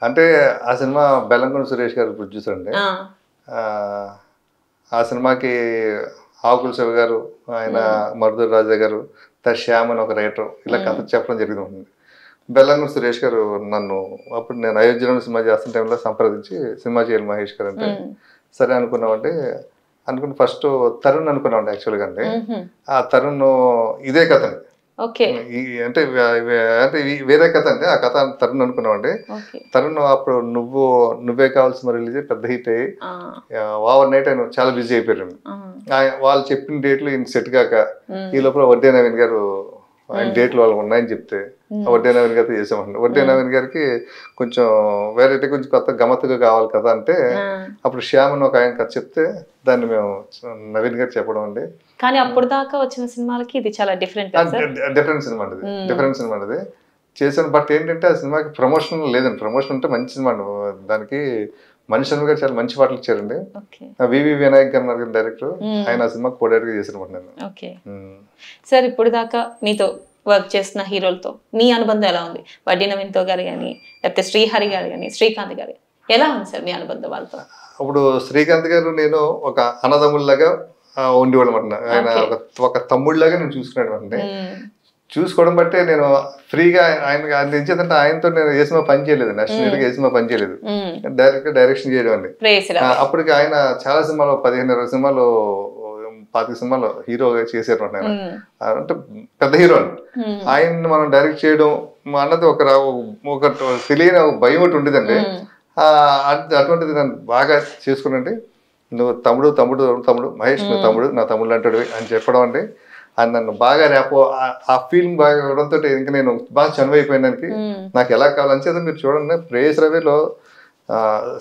అంటే ఆ సినిమా బెల్లంకొండ సురేష్ గారు ప్రొడ్యూసర్ అండి. ఆ సినిమాకి ఆకుల శివ గారు, ఆయన మరుదూరు రాజా గారు, శ్యామ్ అని ఒక రైటర్, ఇలా కథ చెప్పడం జరిగింది. బెల్లంకొండ సురేష్ గారు నన్ను అప్పుడు నేను అయోధ్యలో సినిమా చేస్తున్న టైంలో సంప్రదించి సినిమా చేయాలి మహేష్ గారు అంటే సరే అనుకున్నామంటే అనుకుని ఫస్ట్ తరుణ్ అనుకున్నామండి యాక్చువల్గా అండి. ఆ తరుణ్ ఇదే కథని అంటే వేరే కథ అండి, ఆ కథ తరుణ్ అనుకున్నామండి. తరుణ్ అప్పుడు నువ్వే కావాల్సిన రిలీజ్ పెద్ద హిట్ అయ్యి ఓవర్ నైట్ ఆయన చాలా బిజీ అయిపోయారు. వాళ్ళు చెప్పిన డేట్లు ఈయన సెట్ కాక ఈ లోపల వడ్డే నవీన్ గారు ఆయన డేట్లు వాళ్ళకి ఉన్నాయని చెప్తే వడ్డే నవీన్ గారితో చేసామండి. వడ్డే నవీన్ గారికి కొంచెం వెరైటీ కొంచెం కొత్త గమ్మత్తుగా కావాలి కదా అంటే అప్పుడు శ్యామ్ అని ఒక ఆయన కథ చెప్తే దాన్ని మేము నవీన్ గారు చెప్పడం అండి. కానీ అప్పుడు దాకా వచ్చిన సినిమాలకి ఇది చాలా డిఫరెంట్ సినిమా అండి, డిఫరెంట్ సినిమా అండి చేశాను. బట్ ఏంటంటే ఆ సినిమాకి ప్రమోషన్ లేదండి, ప్రమోషన్ అంటే మంచి సినిమా అండి. దానికి మనిషి గారు చాలా మంచి పాటలు ఇచ్చారండి. వివి వినాయక్ గారు డైరెక్టర్, ఆయన ఆ సినిమా కోడైరెక్టర్ చేశారు నేను. సార్ ఇప్పుడు దాకా మీతో వర్క్ చేస్తున్న హీరోలతో మీ అనుబంధం ఎలా ఉంది? వడ్డీ నవీన్తో గారు కానీ, లేకపోతే శ్రీహరి గారు కానీ, శ్రీకాంత్ గారు ఎలా ఉంది సార్ మీ అనుబంధం వాళ్ళతో? అప్పుడు శ్రీకాంత్ గారు నేను ఒక అన్నదమ్ముల్లాగా ఉండేవాడు అనమాట. ఆయన ఒక తమ్ముళ్ళలాగా నేను చూసుకున్నాడు అంటే చూసుకోవడం బట్టే నేను ఫ్రీగా ఆయన ఎంచేదంటే ఆయనతో నేను ఏ సినిమా పని చేయలేదు, నచ్చినట్టుగా ఏ సినిమా పని చేయలేదు, డైరెక్షన్ చేయడం అండి. అప్పటికి ఆయన చాలా సినిమాలు 15-20 సినిమాలు 25 సినిమాలు హీరోగా చేశారు ఆయన. అంటే పెద్ద హీరో అండి. ఆయన్ని మనం డైరెక్ట్ చేయడం అన్నది ఒక తెలియని భయం ఒకటి ఉండేదండి. అటువంటిది నన్ను బాగా చేసుకున్నాండి. నువ్వు తమ్ముడు తమ్ముడు తమ్ముడు మహేష్, నువ్వు తమ్ముడు నా తమ్ముడు అంటాడు అని చెప్పడం అండి. అది నన్ను బాగా రేపు ఆ ఫీలింగ్ బాగా ఇవ్వడంతో ఇంకా నేను బాగా చనువైపోయినానికి నాకు ఎలా కావాలని చేత మీరు చూడండి. ప్రేయస్ రవిలో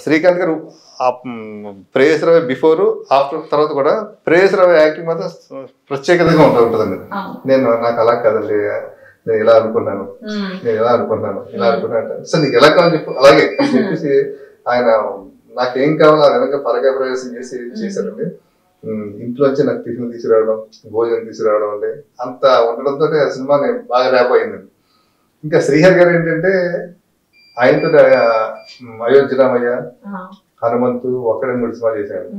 శ్రీకాంత్ గారు ప్రేయస్ రవి బిఫోర్ ఆఫ్టర్ తర్వాత కూడా ప్రేయస్ రవి యాక్టింగ్ మాత్రం ప్రత్యేకతగా ఉంటుందండి. నాకు అలా కాదండి, నేను ఇలా అనుకున్నాను, ఇలా అనుకున్నాను సార్, నీకు ఎలా కావాలని చెప్పు అలాగే చెప్పేసి ఆయన నాకేం కావాలో ఆ విధంగా పరగా ప్రవేశం చేశారండి. ఇంట్లోంచి నాకు టిఫిన్ తీసుకురావడం, భోజనం తీసుకురావడం అంటే అంత ఉండడంతో ఆ సినిమా బాగా ర్యాప్ అయిందండి. ఇంకా శ్రీహరి గారు ఏంటంటే ఆయనతో అయోధ్య రామయ్య, హనుమంతు, ఒక్కడే 3 సినిమాలు చేశాడు.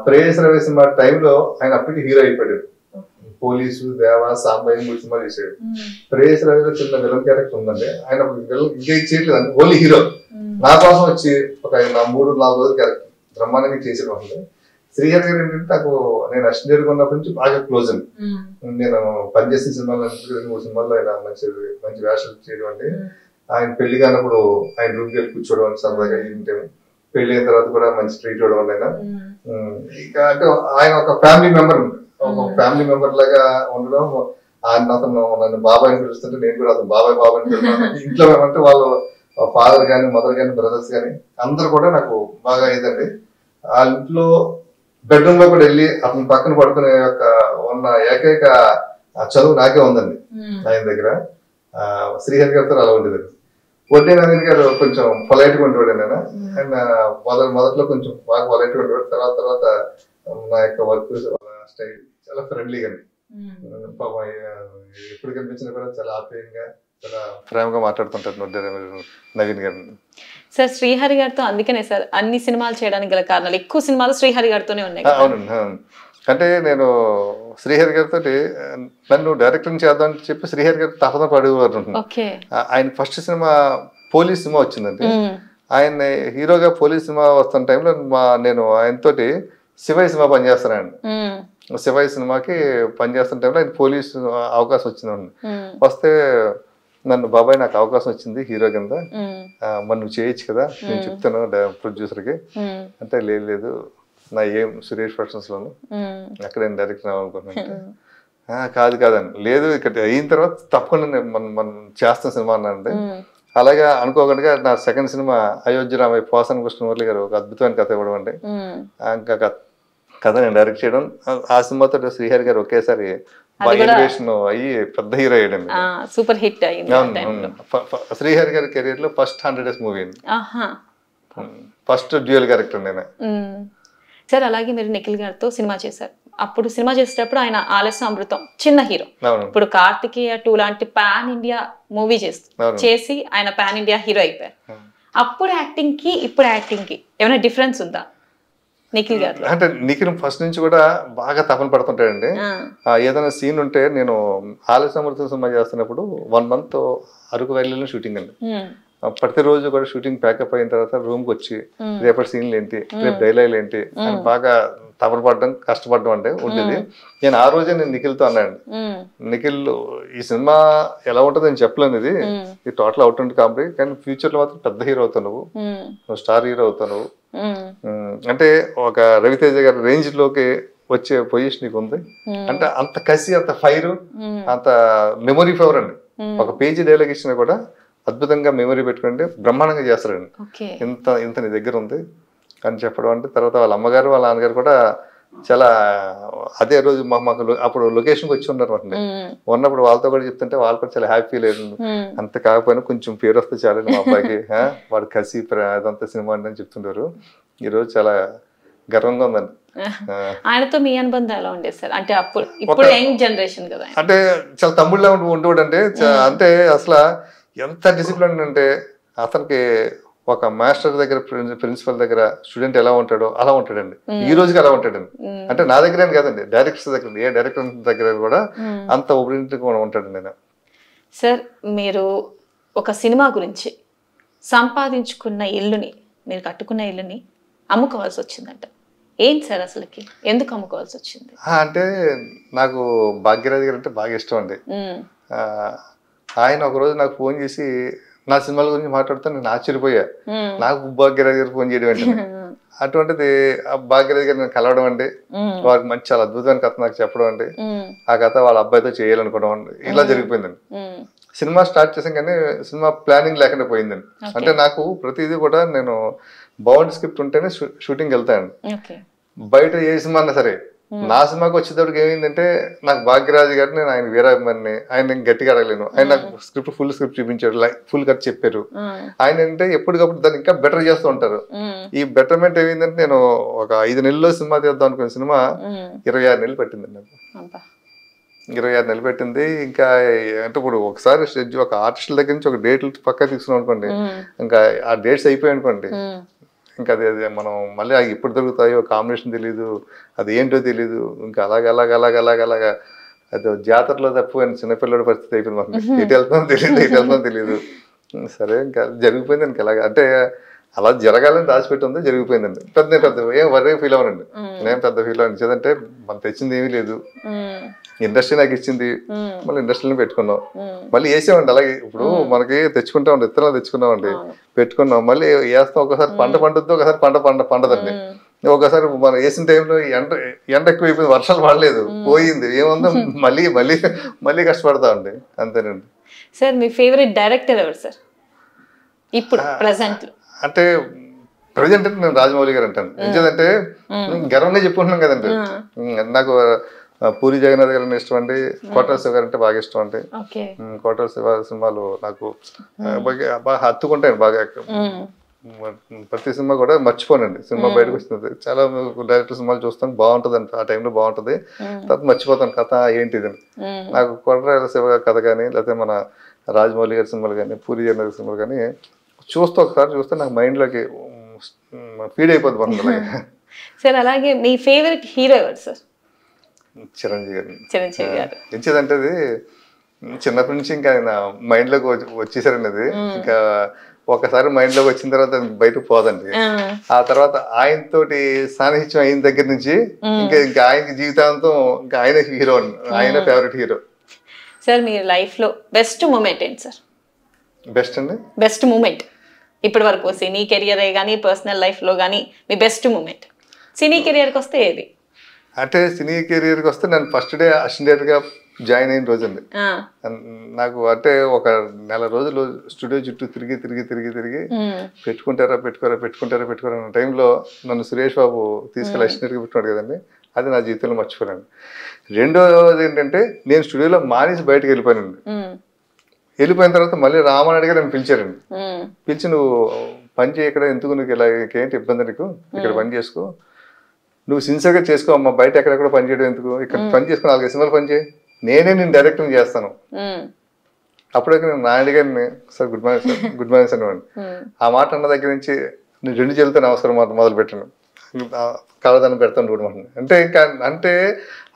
ప్రేయస్ రవి సినిమా టైంలో ఆయన అప్పటికి హీరో అయిపోయాడు. పోలీసు, దేవ, సాంబయ్య 3 సినిమాలు చేశాడు. ప్రేయస్ రవిలో చిన్న విలన్ క్యారెక్టర్ ఉందండి. ఆయన ఇంకా చేయట్లేదు అండి, ఓన్లీ హీరో. నా కోసం వచ్చి ఒక 3-4 రోజుల క్యారెక్టర్ బ్రహ్మాండంగా చేసేది ఉంటుంది. శ్రీహరి గారు ఏంటంటే నాకు నేను అసిస్టెంట్ ఉన్నప్పటి నుంచి బాగా క్లోజ్ అండి. నేను పనిచేసిన సినిమాలు 2-3 సినిమాల్లో ఆయన మంచి వేషాలు చేయడం అండి. ఆయన పెళ్లి కానప్పుడు ఆయన రూమ్కి వెళ్ళి కూర్చోవడం అని సరదాగా ఏంటంటే పెళ్లి అయిన తర్వాత కూడా మంచి ట్రీట్ ఇవ్వడం వల్ల ఆయన ఇంకా అంటే ఆయన ఒక ఫ్యామిలీ మెంబర్ లాగా ఉండడం. అతను నన్ను బాబాయ్ అని పిలుస్తుంటే నేను కూడా అతను బాబాయ్ అని పిలుస్తాను. ఇంట్లో ఏమంటే వాళ్ళు ఫాదర్ కానీ, మదర్ కానీ, బ్రదర్స్ కానీ అందరు కూడా నాకు బాగా ఇదండి. ఆ ఇంట్లో బెడ్రూమ్ లో కూడా వెళ్ళి అతని పక్కన పడుకునే ఉన్న ఏకైక చదువు నాకే ఉందండి ఆయన దగ్గర. శ్రీహరి గారితో అలా ఉండేదండి. వడ్డీ నవీన్ గారు కొంచెం పొలైట్ గా ఉండేవాడు. నేను ఆయన మొదట్లో కొంచెం బాగా పొలైట్ గా ఉండేవాడు. తర్వాత నా యొక్క వర్క్ స్టైల్ చాలా ఫ్రెండ్లీగా ఎప్పుడు కనిపించినా కూడా చాలా ఆప్యాయంగా, చాలా ప్రేమగా మాట్లాడుతుంటారు వడ్డీ నవీన్ గారు. సార్ శ్రీహరి గారితో అందుకనే సార్ అన్ని సినిమాలు చేయడానికి గల కారణాలు, ఎక్కువ సినిమాలు శ్రీహరి గారితోనే ఉన్నాయి. అవునండి. అంటే నేను శ్రీహరి గారితో నన్ను డైరెక్టర్ చేద్దామని చెప్పి శ్రీహరి గారు తపన పడేవారు. ఆయన ఫస్ట్ సినిమా పోలీస్ సినిమా వచ్చిందండి. ఆయన హీరోగా పోలీస్ సినిమా వస్తున్న టైంలో నేను ఆయనతోటి శివయ్య సినిమా పనిచేస్తానండి. శివయ్య సినిమాకి పనిచేస్తున్న టైంలో ఆయన పోలీస్ అవకాశం వచ్చిందండి. వస్తే నన్ను బాబాయ్ నాకు అవకాశం వచ్చింది హీరో కింద, మరి నువ్వు చేయొచ్చు కదా, నేను చెప్తాను ప్రొడ్యూసర్కి అంటే లేదు నా ఏం సురేష్ ప్రొడక్షన్స్ లోను అక్కడ నేను డైరెక్టర్ అవ్వాలనుకున్నాను. కాదని లేదు ఇక్కడ అయిన తర్వాత తప్పకుండా మనం చేస్తాం సినిమా అన్నానండి. అలాగే అనుకోకుండా నా సెకండ్ సినిమా అయోధ్య రామయ్య పోసాని కృష్ణమురళి గారు ఒక అద్భుతమైన కథ ఇవ్వడం అండి. ఇంకా కథ నేను డైరెక్ట్ చేయడం, ఆ సినిమాతో శ్రీహరి గారు ఒకేసారి అయ్యి పెద్ద హీరో అయ్యాడండి. సూపర్ హిట్ అయ్యింది. శ్రీహరి గారి కెరీర్ లో ఫస్ట్ 100 days మూవీ అండి, ఫస్ట్ డ్యూయల్ క్యారెక్టర్ నేను. సార్ అలాగే మీరు నిఖిల్ గారితో సినిమా చేశారు. అప్పుడు సినిమా చేసేటప్పుడు ఆయన ఆలస్యం అమృతం చిన్న హీరో, ఇప్పుడు కార్తికేయ 2 లాంటి పాన్ ఇండియా మూవీ చేసి ఆయన పాన్ ఇండియా హీరో అయిపోయారు. అప్పుడు యాక్టింగ్ కి ఇప్పుడు యాక్టింగ్ కి ఏమైనా డిఫరెన్స్ ఉందా నిఖిల్ గారు? అంటే నిఖిల్ ఫస్ట్ నుంచి కూడా బాగా తపన పడుతుంటాడండి. ఏదైనా సీన్ ఉంటే నేను ఆలస్యం అమృతం సినిమా చేస్తున్నప్పుడు 1 month అరకు వ్యాలీలో షూటింగ్ అండి. ప్రతిరోజు కూడా షూటింగ్ ప్యాకప్ అయిన తర్వాత రూమ్కి వచ్చి రేపటి సీన్లు ఏంటి, రేపు డైలాగులు ఏంటి అని బాగా తపన పడడం, కష్టపడడం అంటే ఉండేది. నేను ఆ రోజే నేను నిఖిల్తో అన్నాను, నిఖిల్ ఈ సినిమా ఎలా ఉంటుంది అని చెప్పలేను, ఇది టోటల్ అవుట్ అండ్ కామెడీ, కానీ ఫ్యూచర్ లో మాత్రం పెద్ద హీరో అవుతావు నువ్వు స్టార్ హీరో అవుతావు నువ్వు. అంటే ఒక రవితేజ గారి రేంజ్ లోకి వచ్చే పొజిషన్ నీకు ఉంది అంటే అంత కసి, అంత ఫైర్, అంత మెమొరీ పవర్ అండి. ఒక పేజీ డైలాగ్ ఇచ్చినా కూడా అద్భుతంగా మెమరీ పెట్టుకుంటే బ్రహ్మాండంగా చేస్తారండి. ఇంత నీ దగ్గర ఉంది అని చెప్పడం అంటే తర్వాత వాళ్ళ అమ్మగారు వాళ్ళ నాన్నగారు కూడా చాలా అదే రోజు మాకు అప్పుడు లొకేషన్కి వచ్చి ఉన్నారు అంటే ఉన్నప్పుడు వాళ్ళతో కూడా చెప్తుంటే వాళ్ళు కూడా చాలా హ్యాపీ లేదు. అంత కాకపోయినా కొంచెం పేరు వస్తే చాలండి మా అబ్బాయికి, వాడు కసి అదంతా సినిమా అని చెప్తుంటారు. ఈరోజు చాలా గర్వంగా ఉందండి. ఆయనతో మీ అనుబంధం ఎలా ఉండేది సార్? అంటే ఇప్పుడు యంగ్ జనరేషన్ కదా, అంటే చాలా తమ్ముళ్ళ ఉండేవాడు అంటే అంటే అసలు ఎంత డిసిప్లిన్ అంటే అతనికి ఒక మాస్టర్ దగ్గర ప్రిన్సిపల్ దగ్గర స్టూడెంట్ ఎలా ఉంటాడో అలా ఉంటాడండి. ఈ రోజుకి అలా ఉంటాడండి. అంటే నా దగ్గర కాదండి, డైరెక్టర్స్ దగ్గర, ఏ డైరెక్టర్ దగ్గర కూడా అంత ఒబిడియంట్ గా ఉంటాడండి నేను. సార్ మీరు ఒక సినిమా గురించి సంపాదించుకున్న ఇల్లుని, మీరు కట్టుకున్న ఇల్లుని అమ్ముకోవాల్సి వచ్చిందంట. ఏంటి సార్ అసలుకి, ఎందుకు అమ్ముకోవాల్సి వచ్చింది? అంటే నాకు భాగ్యరాజ్ గారు అంటే బాగా ఇష్టం అండి. ఆయన ఒకరోజు నాకు ఫోన్ చేసి నా సినిమాల గురించి మాట్లాడుతూ నేను ఆశ్చర్యపోయా. నాకు భాగ్యరాజ్ గారు ఫోన్ చేయడం అంటే అటువంటిది భాగ్యరాజ్ గారు నేను కలవడం అండి, వారికి మంచి చాలా అద్భుతమైన కథ నాకు చెప్పడం అండి, ఆ కథ వాళ్ళ అబ్బాయితో చేయాలనుకోవడం అండి, ఇలా జరిగిపోయిందండి. సినిమా స్టార్ట్ చేసాం కానీ సినిమా ప్లానింగ్ లేకుండా పోయిందండి. అంటే నాకు ప్రతిదీ కూడా నేను బౌండ్ స్క్రిప్ట్ ఉంటేనే షూటింగ్ వెళ్తానండి. బయట ఏ సినిమా అన్నా సరే నా సినిమాకి వచ్చేటప్పటికి ఏమైందంటే నాకు భాగ్యరాజ్ గారు, నేను ఆయన వీరాభిమాని, ఆయన గట్టిగా అడగలేను. ఆయన నాకు స్క్రిప్ట్ ఫుల్ స్క్రిప్ట్ చూపించారు, ఫుల్ కట్ చెప్పారు. ఆయన అంటే ఎప్పటికప్పుడు దాన్ని ఇంకా బెటర్ చేస్తూ ఉంటారు. ఈ బెటర్మెంట్ ఏమైందంటే నేను ఒక 5 నెలల్లో సినిమా తీద్దాం అనుకున్న సినిమా 26 నెలలు పెట్టిందండి నాకు. 26 నెలలు పెట్టింది. ఇంకా అంటే ఇప్పుడు ఒకసారి ఒక ఆర్టిస్టుల దగ్గర నుంచి ఒక డేట్లు పక్కా తీసుకున్నాం అనుకోండి, ఇంకా ఆ డేట్స్ అయిపోయాయి అనుకోండి, ఇంకా అది మనం మళ్ళీ ఎప్పుడు దొరుకుతాయో కాంబినేషన్ తెలీదు, అది ఏంటో తెలీదు. ఇంకా అలాగా అది జాతరలో తప్పిపోయిన చిన్నపిల్లడి పరిస్థితి అయిపోయింది మాకు. ఎటు వెళ్తామో తెలియదు. సరే ఇంకా జరిగిపోయింది. ఇంకా అలాగా అంటే అలా జరగాలని దాచిపెట్టి ఉంది, జరిగిపోయిందండి. పెద్ద ఏం వరే ఫీల్ అవ్వనండి, నేను పెద్ద ఫీల్ అవ్వను. అంటే మనం తెచ్చింది ఏమీ లేదు, ఇండస్ట్రీ నాకు ఇచ్చింది, మళ్ళీ ఇండస్ట్రీలో పెట్టుకున్నాం, మళ్ళీ వేసామండి. అలాగే ఇప్పుడు మనకి తెచ్చుకుంటామండి, విత్తనాలు తెచ్చుకున్నామండి, పెట్టుకున్నాం, మళ్ళీ వేస్తాం. ఒకసారి పంట పండుద్ది, ఒకసారి పండదండి. ఒకసారి మనం వేసిన టైంలో ఎండ ఎక్కువ అయిపోయింది, వర్షాలు పడలేదు, పోయింది, ఏముందో మళ్ళీ కష్టపడతామండి, అంతేనండి. సార్ మీ ఫేవరెట్ డైరెక్టర్ ఎవరు సార్ ఇప్పుడు ప్రెసెంట్? అంటే ప్రజెంట్ అంటే నేను రాజమౌళి గారు అంటాను. ఎందుకంటే గర్వంగా చెప్పుకుంటున్నాం కదండి. నాకు పూరి జగన్నాథ్ గారు అంటే ఇష్టం అండి, కోటల శివ గారు అంటే బాగా ఇష్టం అండి. కోటల శివ సినిమాలు నాకు బాగా హత్తుకుంటాయి. బాగా ప్రతి సినిమా కూడా మర్చిపోనండి. సినిమా బయటకు వస్తుంది, చాలా డైరెక్టర్ సినిమాలు చూస్తాను, బాగుంటుంది అంట, ఆ టైంలో బాగుంటుంది, తర్వాత మర్చిపోతాను కథ ఏంటిదని. నాకు కోటల శివ గారి కథ కానీ, లేకపోతే మన రాజమౌళి గారి సినిమాలు కానీ, పూరి జగన్నాథ్ సినిమాలు కానీ ఒకసారి చూస్తే నాకు మైండ్లోకి ఫీడ్ అయిపోతుంది. సార్ అలాగే మీ ఫేవరెట్ హీరో ఎవరు సార్? చిరంజీవి గారు. ఎంచేదంటే అది చిన్నప్పటి నుంచి ఇంకా ఆయన మైండ్లోకి వచ్చేసారండి. అది ఇంకా ఒకసారి మైండ్లోకి వచ్చిన తర్వాత బయటకు పోదండి. ఆ తర్వాత ఆయనతోటి సాన్నిహిత్యం అయిన దగ్గర నుంచి ఇంకా ఆయన జీవితాంతం ఇంకా ఆయన హీరో, ఆయన ఫేవరెట్ హీరో. సార్ మీ లైఫ్ లో బెస్ట్ మూమెంట్ ఏంటి సార్? బెస్ట్ మూమెంట్ ఇప్పటి వరకు సినీ కెరియర్ కానీ పర్సనల్ లైఫ్ లో కానీ మీ బెస్ట్ మూమెంట్? సినీ కెరియర్కి వస్తే ఏది? అంటే సినీ కెరియర్కి వస్తే నేను ఫస్ట్ డే అసిస్టెంట్ గా జాయిన్ అయిన రోజండి. నాకు అంటే ఒక నెల రోజులు స్టూడియో చుట్టూ తిరిగి పెట్టుకుంటారా అన్న టైంలో నన్ను సురేష్ బాబు తీసుకెళ్ళి అసిస్టెంట్గా పెట్టుకున్నాడు కదండి, అది నా జీవితంలో మర్చిపోయాను. రెండోది ఏంటంటే నేను స్టూడియోలో మానేసి బయటకు వెళ్ళిపోయానండి. వెళ్ళిపోయిన తర్వాత మళ్ళీ రామనాయుడు గారు నన్ను పిలిచారండి. పిలిచి నువ్వు పని చేయ, ఇక్కడ ఎందుకు, నువ్వు ఇలా ఏంటి ఇబ్బంది, నీకు ఇక్కడ పని చేసుకో, నువ్వు సిన్సియర్గా చేసుకో అమ్మా, బయట ఎక్కడెక్కడ పని చేయడం ఎందుకు, ఇక్కడ పని చేసుకుని 4 సినిమాలు పని చేయి, నేనే నేను డైరెక్టర్ చేస్తాను. అప్పుడైతే నేను నాయుడు గారిని సార్ గుడ్ మార్నింగ్ సార్ అనేవాడిని. ఆ మాట అన్న దగ్గర నుంచి నేను 2 చేతులతో నమస్కారం మొదలు పెట్టాను, కళదాన్ని పెడతాను కూడా. అంటే ఇంకా అంటే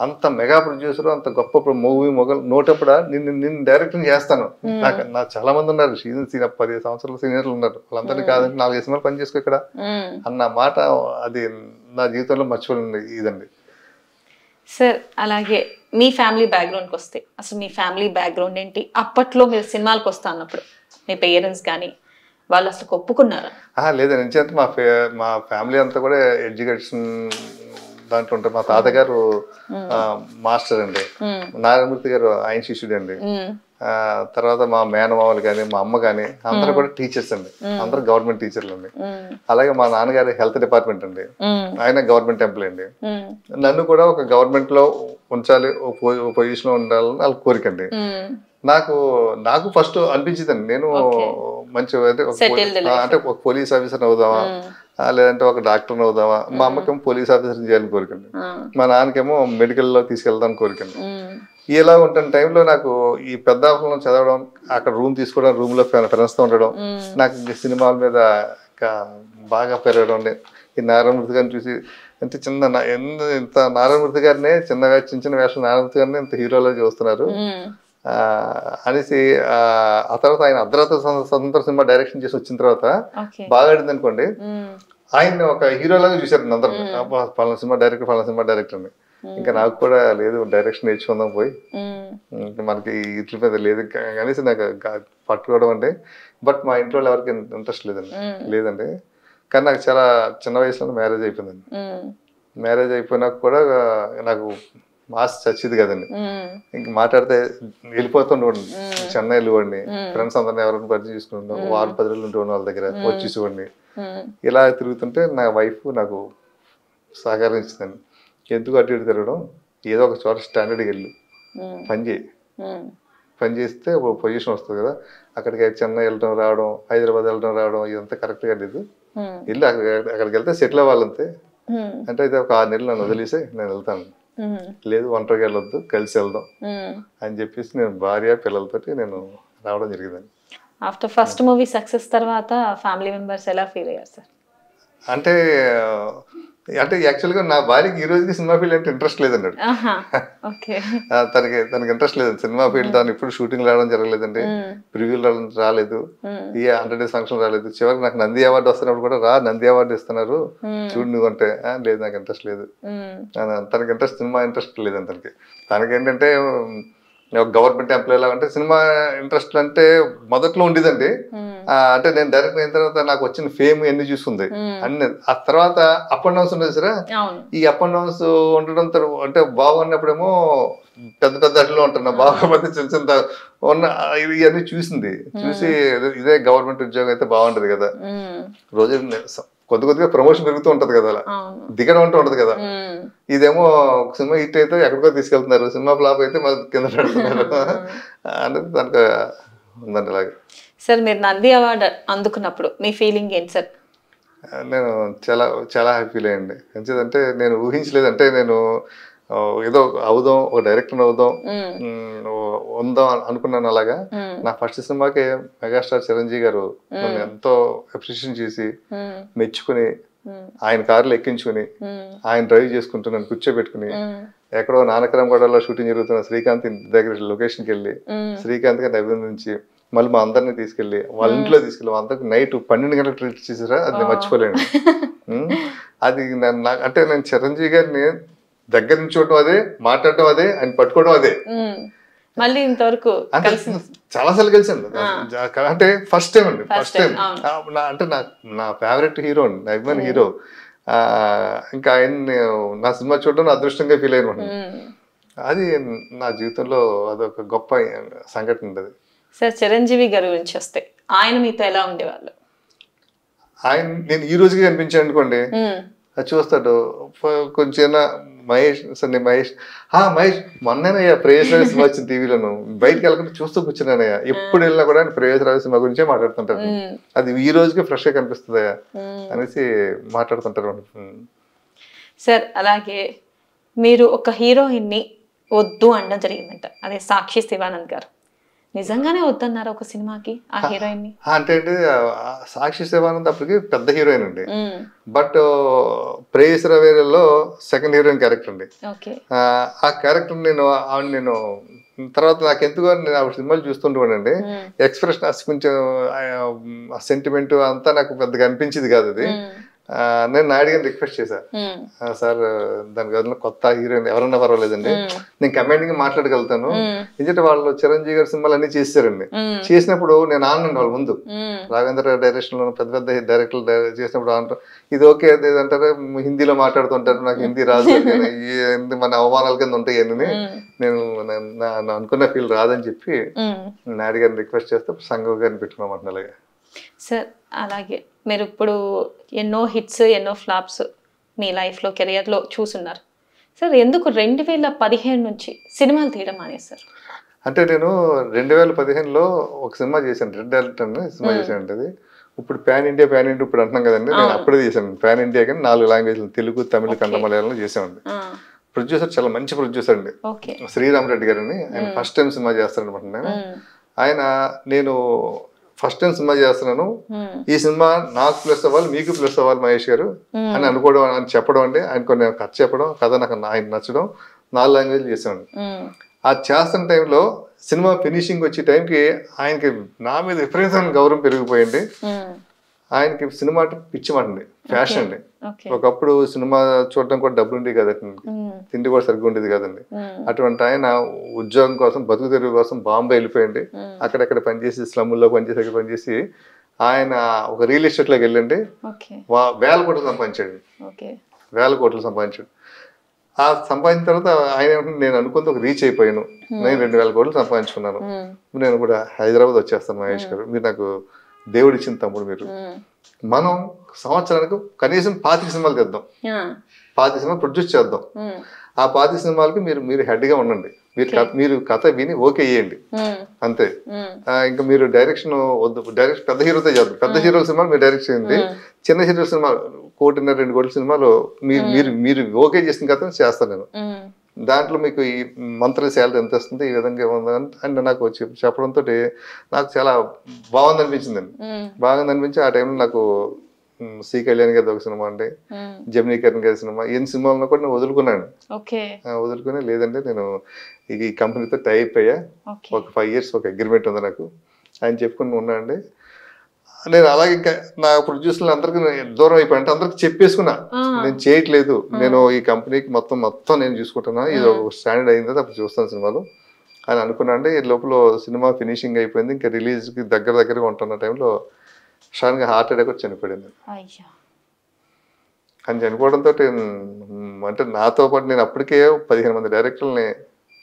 అంత మెగా ప్రొడ్యూసర్, అంత గొప్ప మూవీ మొగలు నోటప్పుడు నిన్ను డైరెక్టర్ చేస్తాను. నాకు చాలా మంది ఉన్నారు, 10 సంవత్సరాల సీనియర్లు ఉన్నారు, వాళ్ళందరినీ కాదంటే 4 సినిమాలు పని చేసుకో ఇక్కడ అన్న మాట, అది నా జీవితంలో మర్చిపోలేండి ఇదండి. సార్ అలాగే మీ ఫ్యామిలీ బ్యాక్గ్రౌండ్కి వస్తే అసలు మీ ఫ్యామిలీ బ్యాక్గ్రౌండ్ ఏంటి? అప్పట్లో మీరు సినిమాలకు వస్తా అన్నప్పుడు మీ పేరెంట్స్ కానీ వాళ్ళు అసలు ఒప్పుకున్నారా? లేదండి, ఎందుకంటే మా ఫ్యామిలీ అంతా కూడా ఎడ్యుకేషన్ దాంట్లో ఉంటారు. మా తాతగారు మాస్టర్ అండి, నారాయణమూర్తి గారు ఆయన శిష్యుడు అండి. తర్వాత మా మేనమామలు కానీ, మా అమ్మ కానీ అందరూ కూడా టీచర్స్ అండి, అందరూ గవర్నమెంట్ టీచర్లు అండి. అలాగే మా నాన్నగారు హెల్త్ డిపార్ట్మెంట్ అండి, ఆయన గవర్నమెంట్ ఎంప్లాయ్ అండి. నన్ను కూడా ఒక గవర్నమెంట్ లో ఉంచాలి, పొజిషన్ లో ఉండాలని వాళ్ళ కోరిక అండి. నాకు నాకు ఫస్ట్ అనిపించిందండి నేను మంచి అంటే ఒక పోలీస్ ఆఫీసర్ అవుదామా లేదంటే ఒక డాక్టర్ అవుదామా. మా అమ్మకేమో పోలీస్ ఆఫీసర్ చేయాలని కోరికండి, మా నాన్నకేమో మెడికల్లో తీసుకెళ్దాం కోరికండి. ఇలా ఉంటున్న టైంలో నాకు ఈ పెద్దాపురం చదవడం, అక్కడ రూమ్ తీసుకోవడం, రూమ్ లో ఫ్రెండ్స్తో ఉండడం, నాకు సినిమాల మీద బాగా పెరగడం. ఈ నారాయణమూర్తి గారిని చూసి అంటే ఇంత నారాయణమూర్తి గారినే చిన్న చిన్న వేషం నారాయణమూర్తి గారిని ఇంత హీరోలో చూస్తున్నారు అనేసి ఆ తర్వాత ఆయన అర్ధరాత్రి స్వతంత్ర సినిమా డైరెక్షన్ చేసి వచ్చిన తర్వాత బాగా ఆడింది అనుకోండి, ఆయన ఒక హీరోలాగా చూశారు అందరూ. పలానా సినిమా డైరెక్టర్ అని. ఇంకా నాకు కూడా లేదు డైరెక్షన్ నేర్చుకుందాం పోయి, మనకి ఇట్ల మీద లేదు అనేసి నాకు పట్టుకోవడం అంటే. బట్ మా ఇంట్లో ఎవరికి ఇంట్రెస్ట్ లేదండి. కానీ నాకు చాలా చిన్న వయసులో మ్యారేజ్ అయిపోయిందండి. మ్యారేజ్ అయిపోయినాక కూడా నాకు మాస్ చచ్చింది కదండి. ఇంక మాట్లాడితే వెళ్ళిపోతుండేవాడిని, చెన్నై వెళ్ళేవాడిని, ఫ్రెండ్స్ అందరినీ ఎవరైనా పరిచయం చేసుకుంటాం, 6-10 రోజులు ఉంటే వాళ్ళ దగ్గర వచ్చేసేవాడిని. ఇలా తిరుగుతుంటే నా వైఫ్ నాకు సహకారం ఇచ్చిందండి. ఎందుకు అటు ఇటు తిరగడం, ఏదో ఒక చోట స్టాండర్డ్కి వెళ్ళు పని చేస్తే ఒక పొజిషన్ వస్తుంది కదా. అక్కడికి చెన్నై వెళ్ళడం రావడం, హైదరాబాద్ వెళ్ళడం రావడం ఇదంతా కరెక్ట్గా లేదు. వెళ్ళి అక్కడికి వెళ్తే సెటిల్ అవ్వాలంతే అంటే అయితే ఒక 6 నెలలు నన్ను వదిలేసి నేను వెళ్తాను, లేదు ఒంటరిగా వెళ్ళొద్దు కలిసి వెళ్దాం అని చెప్పేసి నేను భార్య పిల్లలతోటి నేను రావడం జరిగిందండి. ఆఫ్టర్ ఫస్ట్ మూవీ సక్సెస్ తర్వాత ఫ్యామిలీ మెంబర్స్ ఎలా ఫీల్ అయ్యారు సార్? అంటే యాక్చువల్గా నా భార్యకి ఈ రోజుకి సినిమా ఫీల్డ్ అంటే ఇంట్రెస్ట్ లేదండి. తనకి ఇంట్రెస్ట్ లేదండి సినిమా ఫీల్డ్. తను ఇప్పుడు షూటింగ్ రావడం జరగలేదండి, ప్రివ్యూలు రాలేదు, ఈ 100 days ఫంక్షన్ రాలేదు. చివరికి నాకు నంది అవార్డు వస్తున్నప్పుడు కూడా నంది అవార్డు ఇస్తున్నారు చూడు నువ్వు అంటే, లేదు నాకు ఇంట్రెస్ట్ లేదు. తనకి సినిమా ఇంట్రెస్ట్ లేదండి. తనకి ఏంటంటే గవర్నమెంట్ ఎంప్లాయీ లాగా అంటే సినిమా ఇంట్రెస్ట్ అంటే మొదట్లో ఉండేదండి. అంటే నేను డైరెక్ట్ అయిన తర్వాత నాకు వచ్చిన ఫేమ్ ఎన్ని చూస్తుంది అన్ని. ఆ తర్వాత అప్ అండ్ డౌన్స్ ఉండేది సరే. ఈ అప్ అండ్ డౌన్స్ ఉండడం అంటే బాగున్నప్పుడేమో పెద్ద అడ్లో ఉంటున్నా, బాగోపోతే చిన్న ఉన్న ఇవన్నీ చూసి ఇదే గవర్నమెంట్ ఉద్యోగం అయితే బాగుంటది కదా, రోజు కొద్దిగా ప్రమోషన్ పెరుగుతూ ఉంటది కదా, అలా దిగడం అంటూ ఉంటది కదా. ఇదేమో సినిమా హిట్ అయితే ఎక్కడికో తీసుకెళ్తున్నారు, సినిమా ఫ్లాప్ అయితే మళ్ళీ కింద పెడుతున్నారు అనేది దానికి ఉందండి. అలాగే సార్ మీరు నంది అవార్డు అందుకున్నప్పుడు మీ ఫీలింగ్ ఏంటి సార్? నేను చాలా చాలా హ్యాపీ ఫీల్ అయ్యండి. ఎందుకంటే నేను ఊహించలేదు. అంటే నేను ఏదో అవుదాం, ఒక డైరెక్టర్ అవుదాం ఉందాం అనుకున్నాను. అలాగా నా ఫస్ట్ సినిమాకి మెగాస్టార్ చిరంజీవి గారు నన్ను ఎంతో అప్రిషియేషన్ చేసి మెచ్చుకుని ఆయన కార్లు ఎక్కించుకుని ఆయన డ్రైవ్ చేసుకుంటూ నన్ను కూర్చోబెట్టుకుని ఎక్కడో నానకరంగూడలో షూటింగ్ జరుగుతున్న శ్రీకాంత్ దగ్గర లొకేషన్కి వెళ్ళి శ్రీకాంత్ గారిని అభినందించి మళ్ళీ మా అందరినీ తీసుకెళ్ళి వాళ్ళ ఇంట్లో తీసుకెళ్ళి అందరికి నైట్ 12 గంటలకు ట్రీట్ చేసారా, అది నేను మర్చిపోలేను. అది అంటే నేను చిరంజీవి గారిని దగ్గర నుంచి చూడటం అదే, మాట్లాడటం అదే, ఆయన పట్టుకోవడం అదే. మళ్ళీ ఇంతవరకు చాలాసార్లు కలిసాను. అంటే ఫస్ట్ టైం అండి, ఫస్ట్ టైం. అంటే నా ఫేవరెట్ హీరో అండి, నా అభిమాని హీరో. ఇంకా ఆయన్ని నా సినిమా చూడడం అదృష్టంగా ఫీల్ అయిన అది నా జీవితంలో అదొక గొప్ప సంఘటన ఉండదు. సార్ చిరంజీవి గారి గురించి వస్తే ఆయన మీతో ఎలా ఉండేవాళ్ళు? ఆయన నేను ఈ రోజుకి కనిపించాను అనుకోండి, అది చూస్తాడు కొంచెం మహేష్ మొన్ననయ్యా ప్రేయస్ రావు సినిమా వచ్చింది టీవీలోను, బయటకు వెళ్ళకుండా చూస్తూ కూర్చున్నానయ్యా, ఎప్పుడు వెళ్ళినా కూడా ప్రేయస్ రావు సినిమా గురించే మాట్లాడుతుంటారు. అది ఈ రోజుకి ఫ్రెష్ గా కనిపిస్తుందయ్యా అనేసి మాట్లాడుతుంటారు. సార్ అలాగే మీరు ఒక హీరోయిన్ ని వద్దు అనడం జరిగిందంట, అదే సాక్షి శివానంద్ గారు. నిజంగానే వద్దన్నారు ఒక సినిమాకి ఆ హీరోయిన్ ని? అంటే సాక్షి శివానంద్ అప్పటికి పెద్ద హీరోయిన్ అండి, బట్ ప్రేయస్ రవేలో సెకండ్ హీరోయిన్ క్యారెక్టర్ అండి. ఆ క్యారెక్టర్ నేను తర్వాత నాకు ఎందుకో నేను ఆ సినిమాలు చూస్తుంటానండి, ఎక్స్ప్రెషన్ కొంచెం సెంటిమెంట్ అంతా నాకు పెద్దగా అనిపించింది కాదు. అది నేను నాయుడు రిక్వెస్ట్ చేశాను, సార్ దాని గదిలో కొత్త హీరోయిన్ ఎవరన్నా పర్వాలేదండి, నేను కమాండింగ్ మాట్లాడగలుగుతాను. ఎందుకంటే వాళ్ళు చిరంజీవి గారి సినిమాలు అన్ని చేశారండి. చేసినప్పుడు నేను ఆనండి వాళ్ళ ముందు రాఘవేంద్ర డైరెక్షన్ లో పెద్ద పెద్ద డైరెక్టర్లు చేసినప్పుడు అంటారు ఇది ఓకే అంటారు, హిందీలో మాట్లాడుతుంటారు, నాకు హిందీ రాదు, మన అవమానాల కింద ఉంటాయి అని నేను అనుకున్న ఫీల్ రాదని చెప్పి నాయుడు గారిని రిక్వెస్ట్ చేస్తే సంఘం గారిని పెట్టుకున్నామంటున్నా. అలాగే సార్ అలాగే మీరు ఇప్పుడు ఎన్నో హిట్స్ ఎన్నో ఫ్లాప్స్ మీ లైఫ్లో కెరియర్లో చూసున్నారు సార్. ఎందుకు 2015 నుంచి సినిమాలు తీయడం మానేశారు? అంటే నేను 2015లో ఒక సినిమా చేశాను, రెడ్ అలర్ట్ అని సినిమా చేశాను. అంటే అది ఇప్పుడు పాన్ ఇండియా ఇప్పుడు అంటున్నాం కదండి. నేను అప్పుడే చేశాను పాన్ ఇండియా, కానీ 4 లాంగ్వేజ్లు, తెలుగు, తమిళ, కన్నడ, మలయాళంలో చేసామండి. ప్రొడ్యూసర్ చాలా మంచి ప్రొడ్యూసర్ అండి, శ్రీరామ్ రెడ్డి గారు అని. ఆయన ఫస్ట్ టైం సినిమా చేస్తారనమాట. నేను ఫస్ట్ టైం సినిమా చేస్తున్నాను, ఈ సినిమా నాకు ప్లస్ అవ్వాలి, మీకు ప్లస్ అవ్వాలి మహేష్ గారు అని అనుకోవడం, అని చెప్పడం అండి. ఆయన కొన్ని కథ చెప్పడం, కథ నాకు ఆయన నచ్చడం, 4 లాంగ్వేజ్లు చేసామండి. అది చేస్తున్న టైంలో సినిమా ఫినిషింగ్ వచ్చే టైంకి ఆయనకి నా మీద విపరీతమైన గౌరవం పెరిగిపోయింది. ఆయనకి సినిమా పిచ్చిమండి, ఫ్యాషన్ అండి. ఒకప్పుడు సినిమా చూడడం కూడా డబ్బులు ఉండేది కదండి, తిండి కూడా సరిగ్గా ఉండేది కదండి. అటువంటి ఆయన ఉద్యోగం కోసం, బతుకు తెరువు కోసం బాంబే వెళ్ళిపోయింది. అక్కడెక్కడ పనిచేసి, స్లమ్ముల్లో పనిచేసి ఆయన ఒక రియల్ ఎస్టేట్లోకి వెళ్ళండి, 1000 కోట్లు సంపాదించాడు. 1000 కోట్లు సంపాదించాడు. ఆ సంపాదించిన తర్వాత ఆయన ఏమంటే, నేను అనుకుంటే ఒక రీచ్ అయిపోయాను, నేను 2000 కోట్లు సంపాదించుకున్నాను, నేను కూడా హైదరాబాద్ వచ్చేస్తాను మహేష్ గారు, మీరు నాకు దేవుడు ఇచ్చిన తమ్ముడు మీరు. మనం సంవత్సరానికి కనీసం 25 సినిమాలు తీద్దాం, 25 సినిమాలు ప్రొడ్యూస్ చేద్దాం. ఆ 25 సినిమాలకి మీరు హెడ్ గా ఉండండి, మీరు కథ విని ఓకే చేయండి అంతే. ఇంకా మీరు డైరెక్షన్ వద్దు, డైరెక్షన్ పెద్ద హీరోతో చేద్దాం, పెద్ద హీరోల సినిమాలు మీరు డైరెక్ట్ చేయండి. చిన్న హీరో సినిమాలు 1.5 కోటి 2 కోట్ల సినిమాలు మీరు ఓకే చేసిన కథ చేస్తాను నేను. దాంట్లో మీకు ఈ మంత్లీ శాలరీ ఎంత వస్తుంది, ఈ విధంగా అని నాకు వచ్చి చెప్పడంతో నాకు చాలా బాగుంది అనిపించిందండి. బాగుంది అనిపించి ఆ టైంలో నాకు సి కళ్యాణ్ గారి ఒక సినిమా అండి, జమినీకరణ్ గారి సినిమా, ఎన్ని సినిమాలను కూడా నేను వదులుకున్నాను. వదులుకుని లేదంటే నేను ఈ కంపెనీతో టై అయిపోయా, ఒక 5 years ఒక అగ్రిమెంట్ ఉంది నాకు ఆయన చెప్పుకుని ఉన్నానండి. నేను అలాగే ఇంకా నా ప్రొడ్యూసర్లు అందరికి దూరం అయిపోయి, అంటే అందరికి చెప్పేసుకున్నా నేను చేయట్లేదు, నేను ఈ కంపెనీకి మొత్తం నేను చూసుకుంటున్నా, ఇది ఒక స్టాండర్డ్ అయింది అప్పుడు చూస్తాను సినిమాలు అని అనుకున్నా అండి. ఈ లోపల సినిమా ఫినిషింగ్ అయిపోయింది, ఇంకా రిలీజ్కి దగ్గరగా ఉంటున్న టైంలో సడన్గా హార్ట్ అటాక్ వచ్చి చనిపోయింది. అని చనిపోవడంతో అంటే నాతో పాటు నేను అప్పటికే 15 మంది డైరెక్టర్లని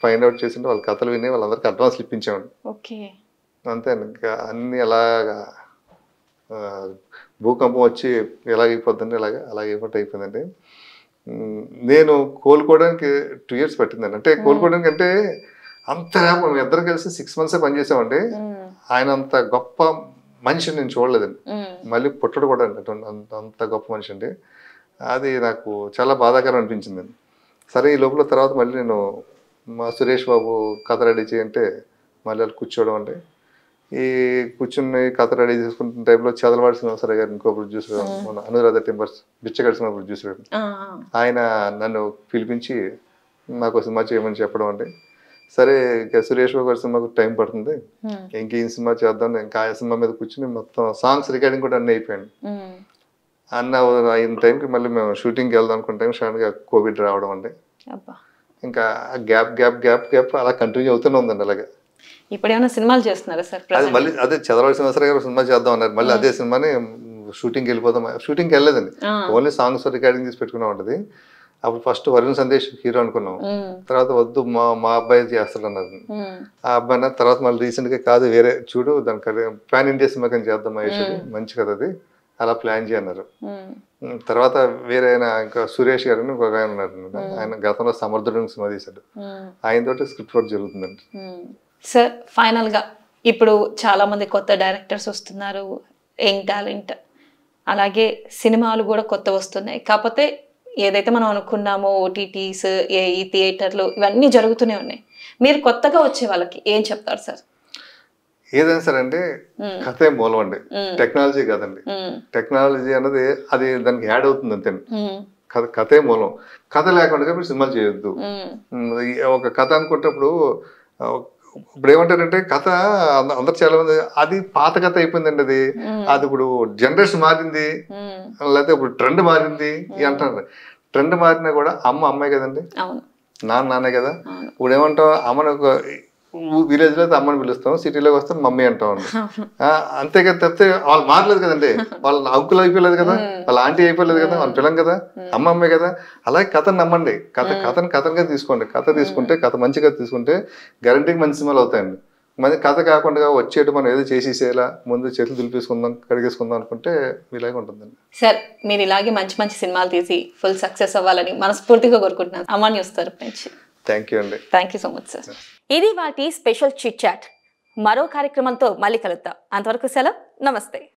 ఫైండ్ అవుట్ చేసింటే వాళ్ళ కథలు విని వాళ్ళందరికీ అడ్వాన్స్లు ఇప్పించామండి. అంతే ఇంకా అన్ని అలాగా భూకంపం వచ్చి ఎలాగైపోతుందండి, అలాగైపోతే అయిపోయిందండి. నేను కోలుకోవడానికి 2 years పట్టిందండి. అంటే కోలుకోవడానికి అంటే అంత మేము ఇద్దరు కలిసి 6 months పనిచేసామండి. ఆయన అంత గొప్ప మనిషిని నేను చూడలేదండి, మళ్ళీ పుట్టడు కూడా అండి, అంత గొప్ప మనిషి అండి. అది నాకు చాలా బాధాకరం అనిపించిందండి. సరే ఈ లోపల తర్వాత మళ్ళీ నేను మా సురేష్ బాబు కథ రెడీ చేయంటే మళ్ళీ వాళ్ళు కూర్చోవడం అండి. ఈ కూర్చుని కథ రెడీ చేసుకుంటున్న టైంలో చదలవాడి శ్రీనివాసరావు గారు ఇంకో ప్రొడ్యూసర్, మన అనురాధ టింబర్స్ బిచ్చగడి సినిమా ప్రొడ్యూసర్, ఆయన నన్ను పిలిపించి నాకు సినిమా చేయమని చెప్పడం అండి. సరే ఇక సురేష్ బాబు గారి సినిమాకు టైం పడుతుంది, ఇంక ఈ సినిమా చేద్దాం, ఇంకా ఆ సినిమా మీద కూర్చుని మొత్తం సాంగ్స్ రికార్డింగ్ కూడా అన్నీ అయిపోయాడు. అయిన టైంకి మళ్ళీ మేము షూటింగ్కి వెళ్దాం అనుకున్న టైం సడన్గా కోవిడ్ రావడం అండి. ఇంకా గ్యాప్ అలా కంటిన్యూ అవుతూనే ఉందండి. అలాగే ఇప్పుడు ఏమైనా సినిమాలు చేస్తున్నారా సార్? అది మళ్ళీ అదే చదరవాడి శ్రీనివాసరావు గారు సినిమా చేద్దాం అన్నారు, మళ్ళీ అదే సినిమాని షూటింగ్కి వెళ్ళిపోదాం. షూటింగ్కి వెళ్ళలేదండి, ఓన్లీ సాంగ్స్ రికార్డింగ్ తీసి పెట్టుకున్నాం ఉంటుంది. అప్పుడు ఫస్ట్ వరుణ్ సందేశ్ హీరో అనుకున్నాం, తర్వాత వద్దు మా అబ్బాయి చేస్తాడు అన్నారు. ఆ అబ్బాయి అన్న తర్వాత మళ్ళీ రీసెంట్ గా కాదు వేరే చూడు, దానికి పాన్ ఇండియా సినిమా కానీ చేద్దాం మహేష్, మంచి కదా అది, అలా ప్లాన్ చేయన్నారు. తర్వాత వేరే ఇంకా సురేష్ గారు ఇంకొక ఆయన ఉన్నారు, ఆయన గతంలో సమర్థుడు సినిమా తీశాడు, ఆయనతోటి స్క్రిప్ట్ వర్క్ జరుగుతుందండి. సార్ ఫైనల్ గా ఇప్పుడు చాలా మంది కొత్త డైరెక్టర్స్ వస్తున్నారు, యంగ్ టాలెంట్, అలాగే సినిమాలు కూడా కొత్త వస్తున్నాయి. కాకపోతే ఏదైతే మనం అనుకున్నామో ఓటీటీస్, ఈ థియేటర్లు ఇవన్నీ జరుగుతూనే ఉన్నాయి. మీరు కొత్తగా వచ్చే వాళ్ళకి ఏం చెప్తారు సార్? ఏదైనా సరే అంటే కథే మూలం అండి, టెక్నాలజీ కాదండి. టెక్నాలజీ అన్నది అది దానికి యాడ్ అవుతుంది అంతే, కథే మూలం. కథ లేకుండా మీరు సినిమాలు చేయొద్దు. ఒక కథ అనుకున్నప్పుడు ఇప్పుడు ఏమంటారంటే కథ అందరు చాలా మంది అది పాత కథ అయిపోయిందండి, అది ఇప్పుడు జనరేషన్ మారింది, లేకపోతే ఇప్పుడు ట్రెండ్ మారింది అంటారు. ట్రెండ్ మారినా కూడా అమ్మాయి కదండి, నాన్నే కదా. ఇప్పుడు ఏమంటాం, అమ్మని ఒక విలేజ్ లో అమ్మని పిలుస్తాం, సిటీలోకి వస్తాం మమ్మీ అంటాం. అంతే కదా, తప్పితే వాళ్ళు మారలేదు కదండి, వాళ్ళ అంకులు అయిపోలేదు కదా, వాళ్ళ ఆంటీ అయిపోలేదు కదా, వాళ్ళ పిల్లం కదా, అమ్మే కదా. అలాగే కథను నమ్మండి, కథగా తీసుకోండి. కథ తీసుకుంటే, కథ మంచి కథ తీసుకుంటే గ్యారంటీకి మంచి సినిమాలు అవుతాయండి. మరి కథ కాకుండా వచ్చేటు మనం ఏదో చేసేసేలా ముందు చేతులు దులిపేసుకుందాం, కడిగేసుకుందాం అనుకుంటే ఇలాగే ఉంటుందండి. సార్ మీరు ఇలాగే మంచి మంచి సినిమాలు తీసి ఫుల్ సక్సెస్ అవ్వాలని మనస్ఫూర్తిగా కోరుకుంటున్నాను. అమ్మా న్యూస్ తరపు నుంచి థ్యాంక్ యూ అండి. Thank you so much sir. ఇది వాటి స్పెషల్ చిట్ చాట్. మరో కార్యక్రమంతో మళ్ళీ కలుద్దాం. అంతవరకు సెలవు. నమస్తే.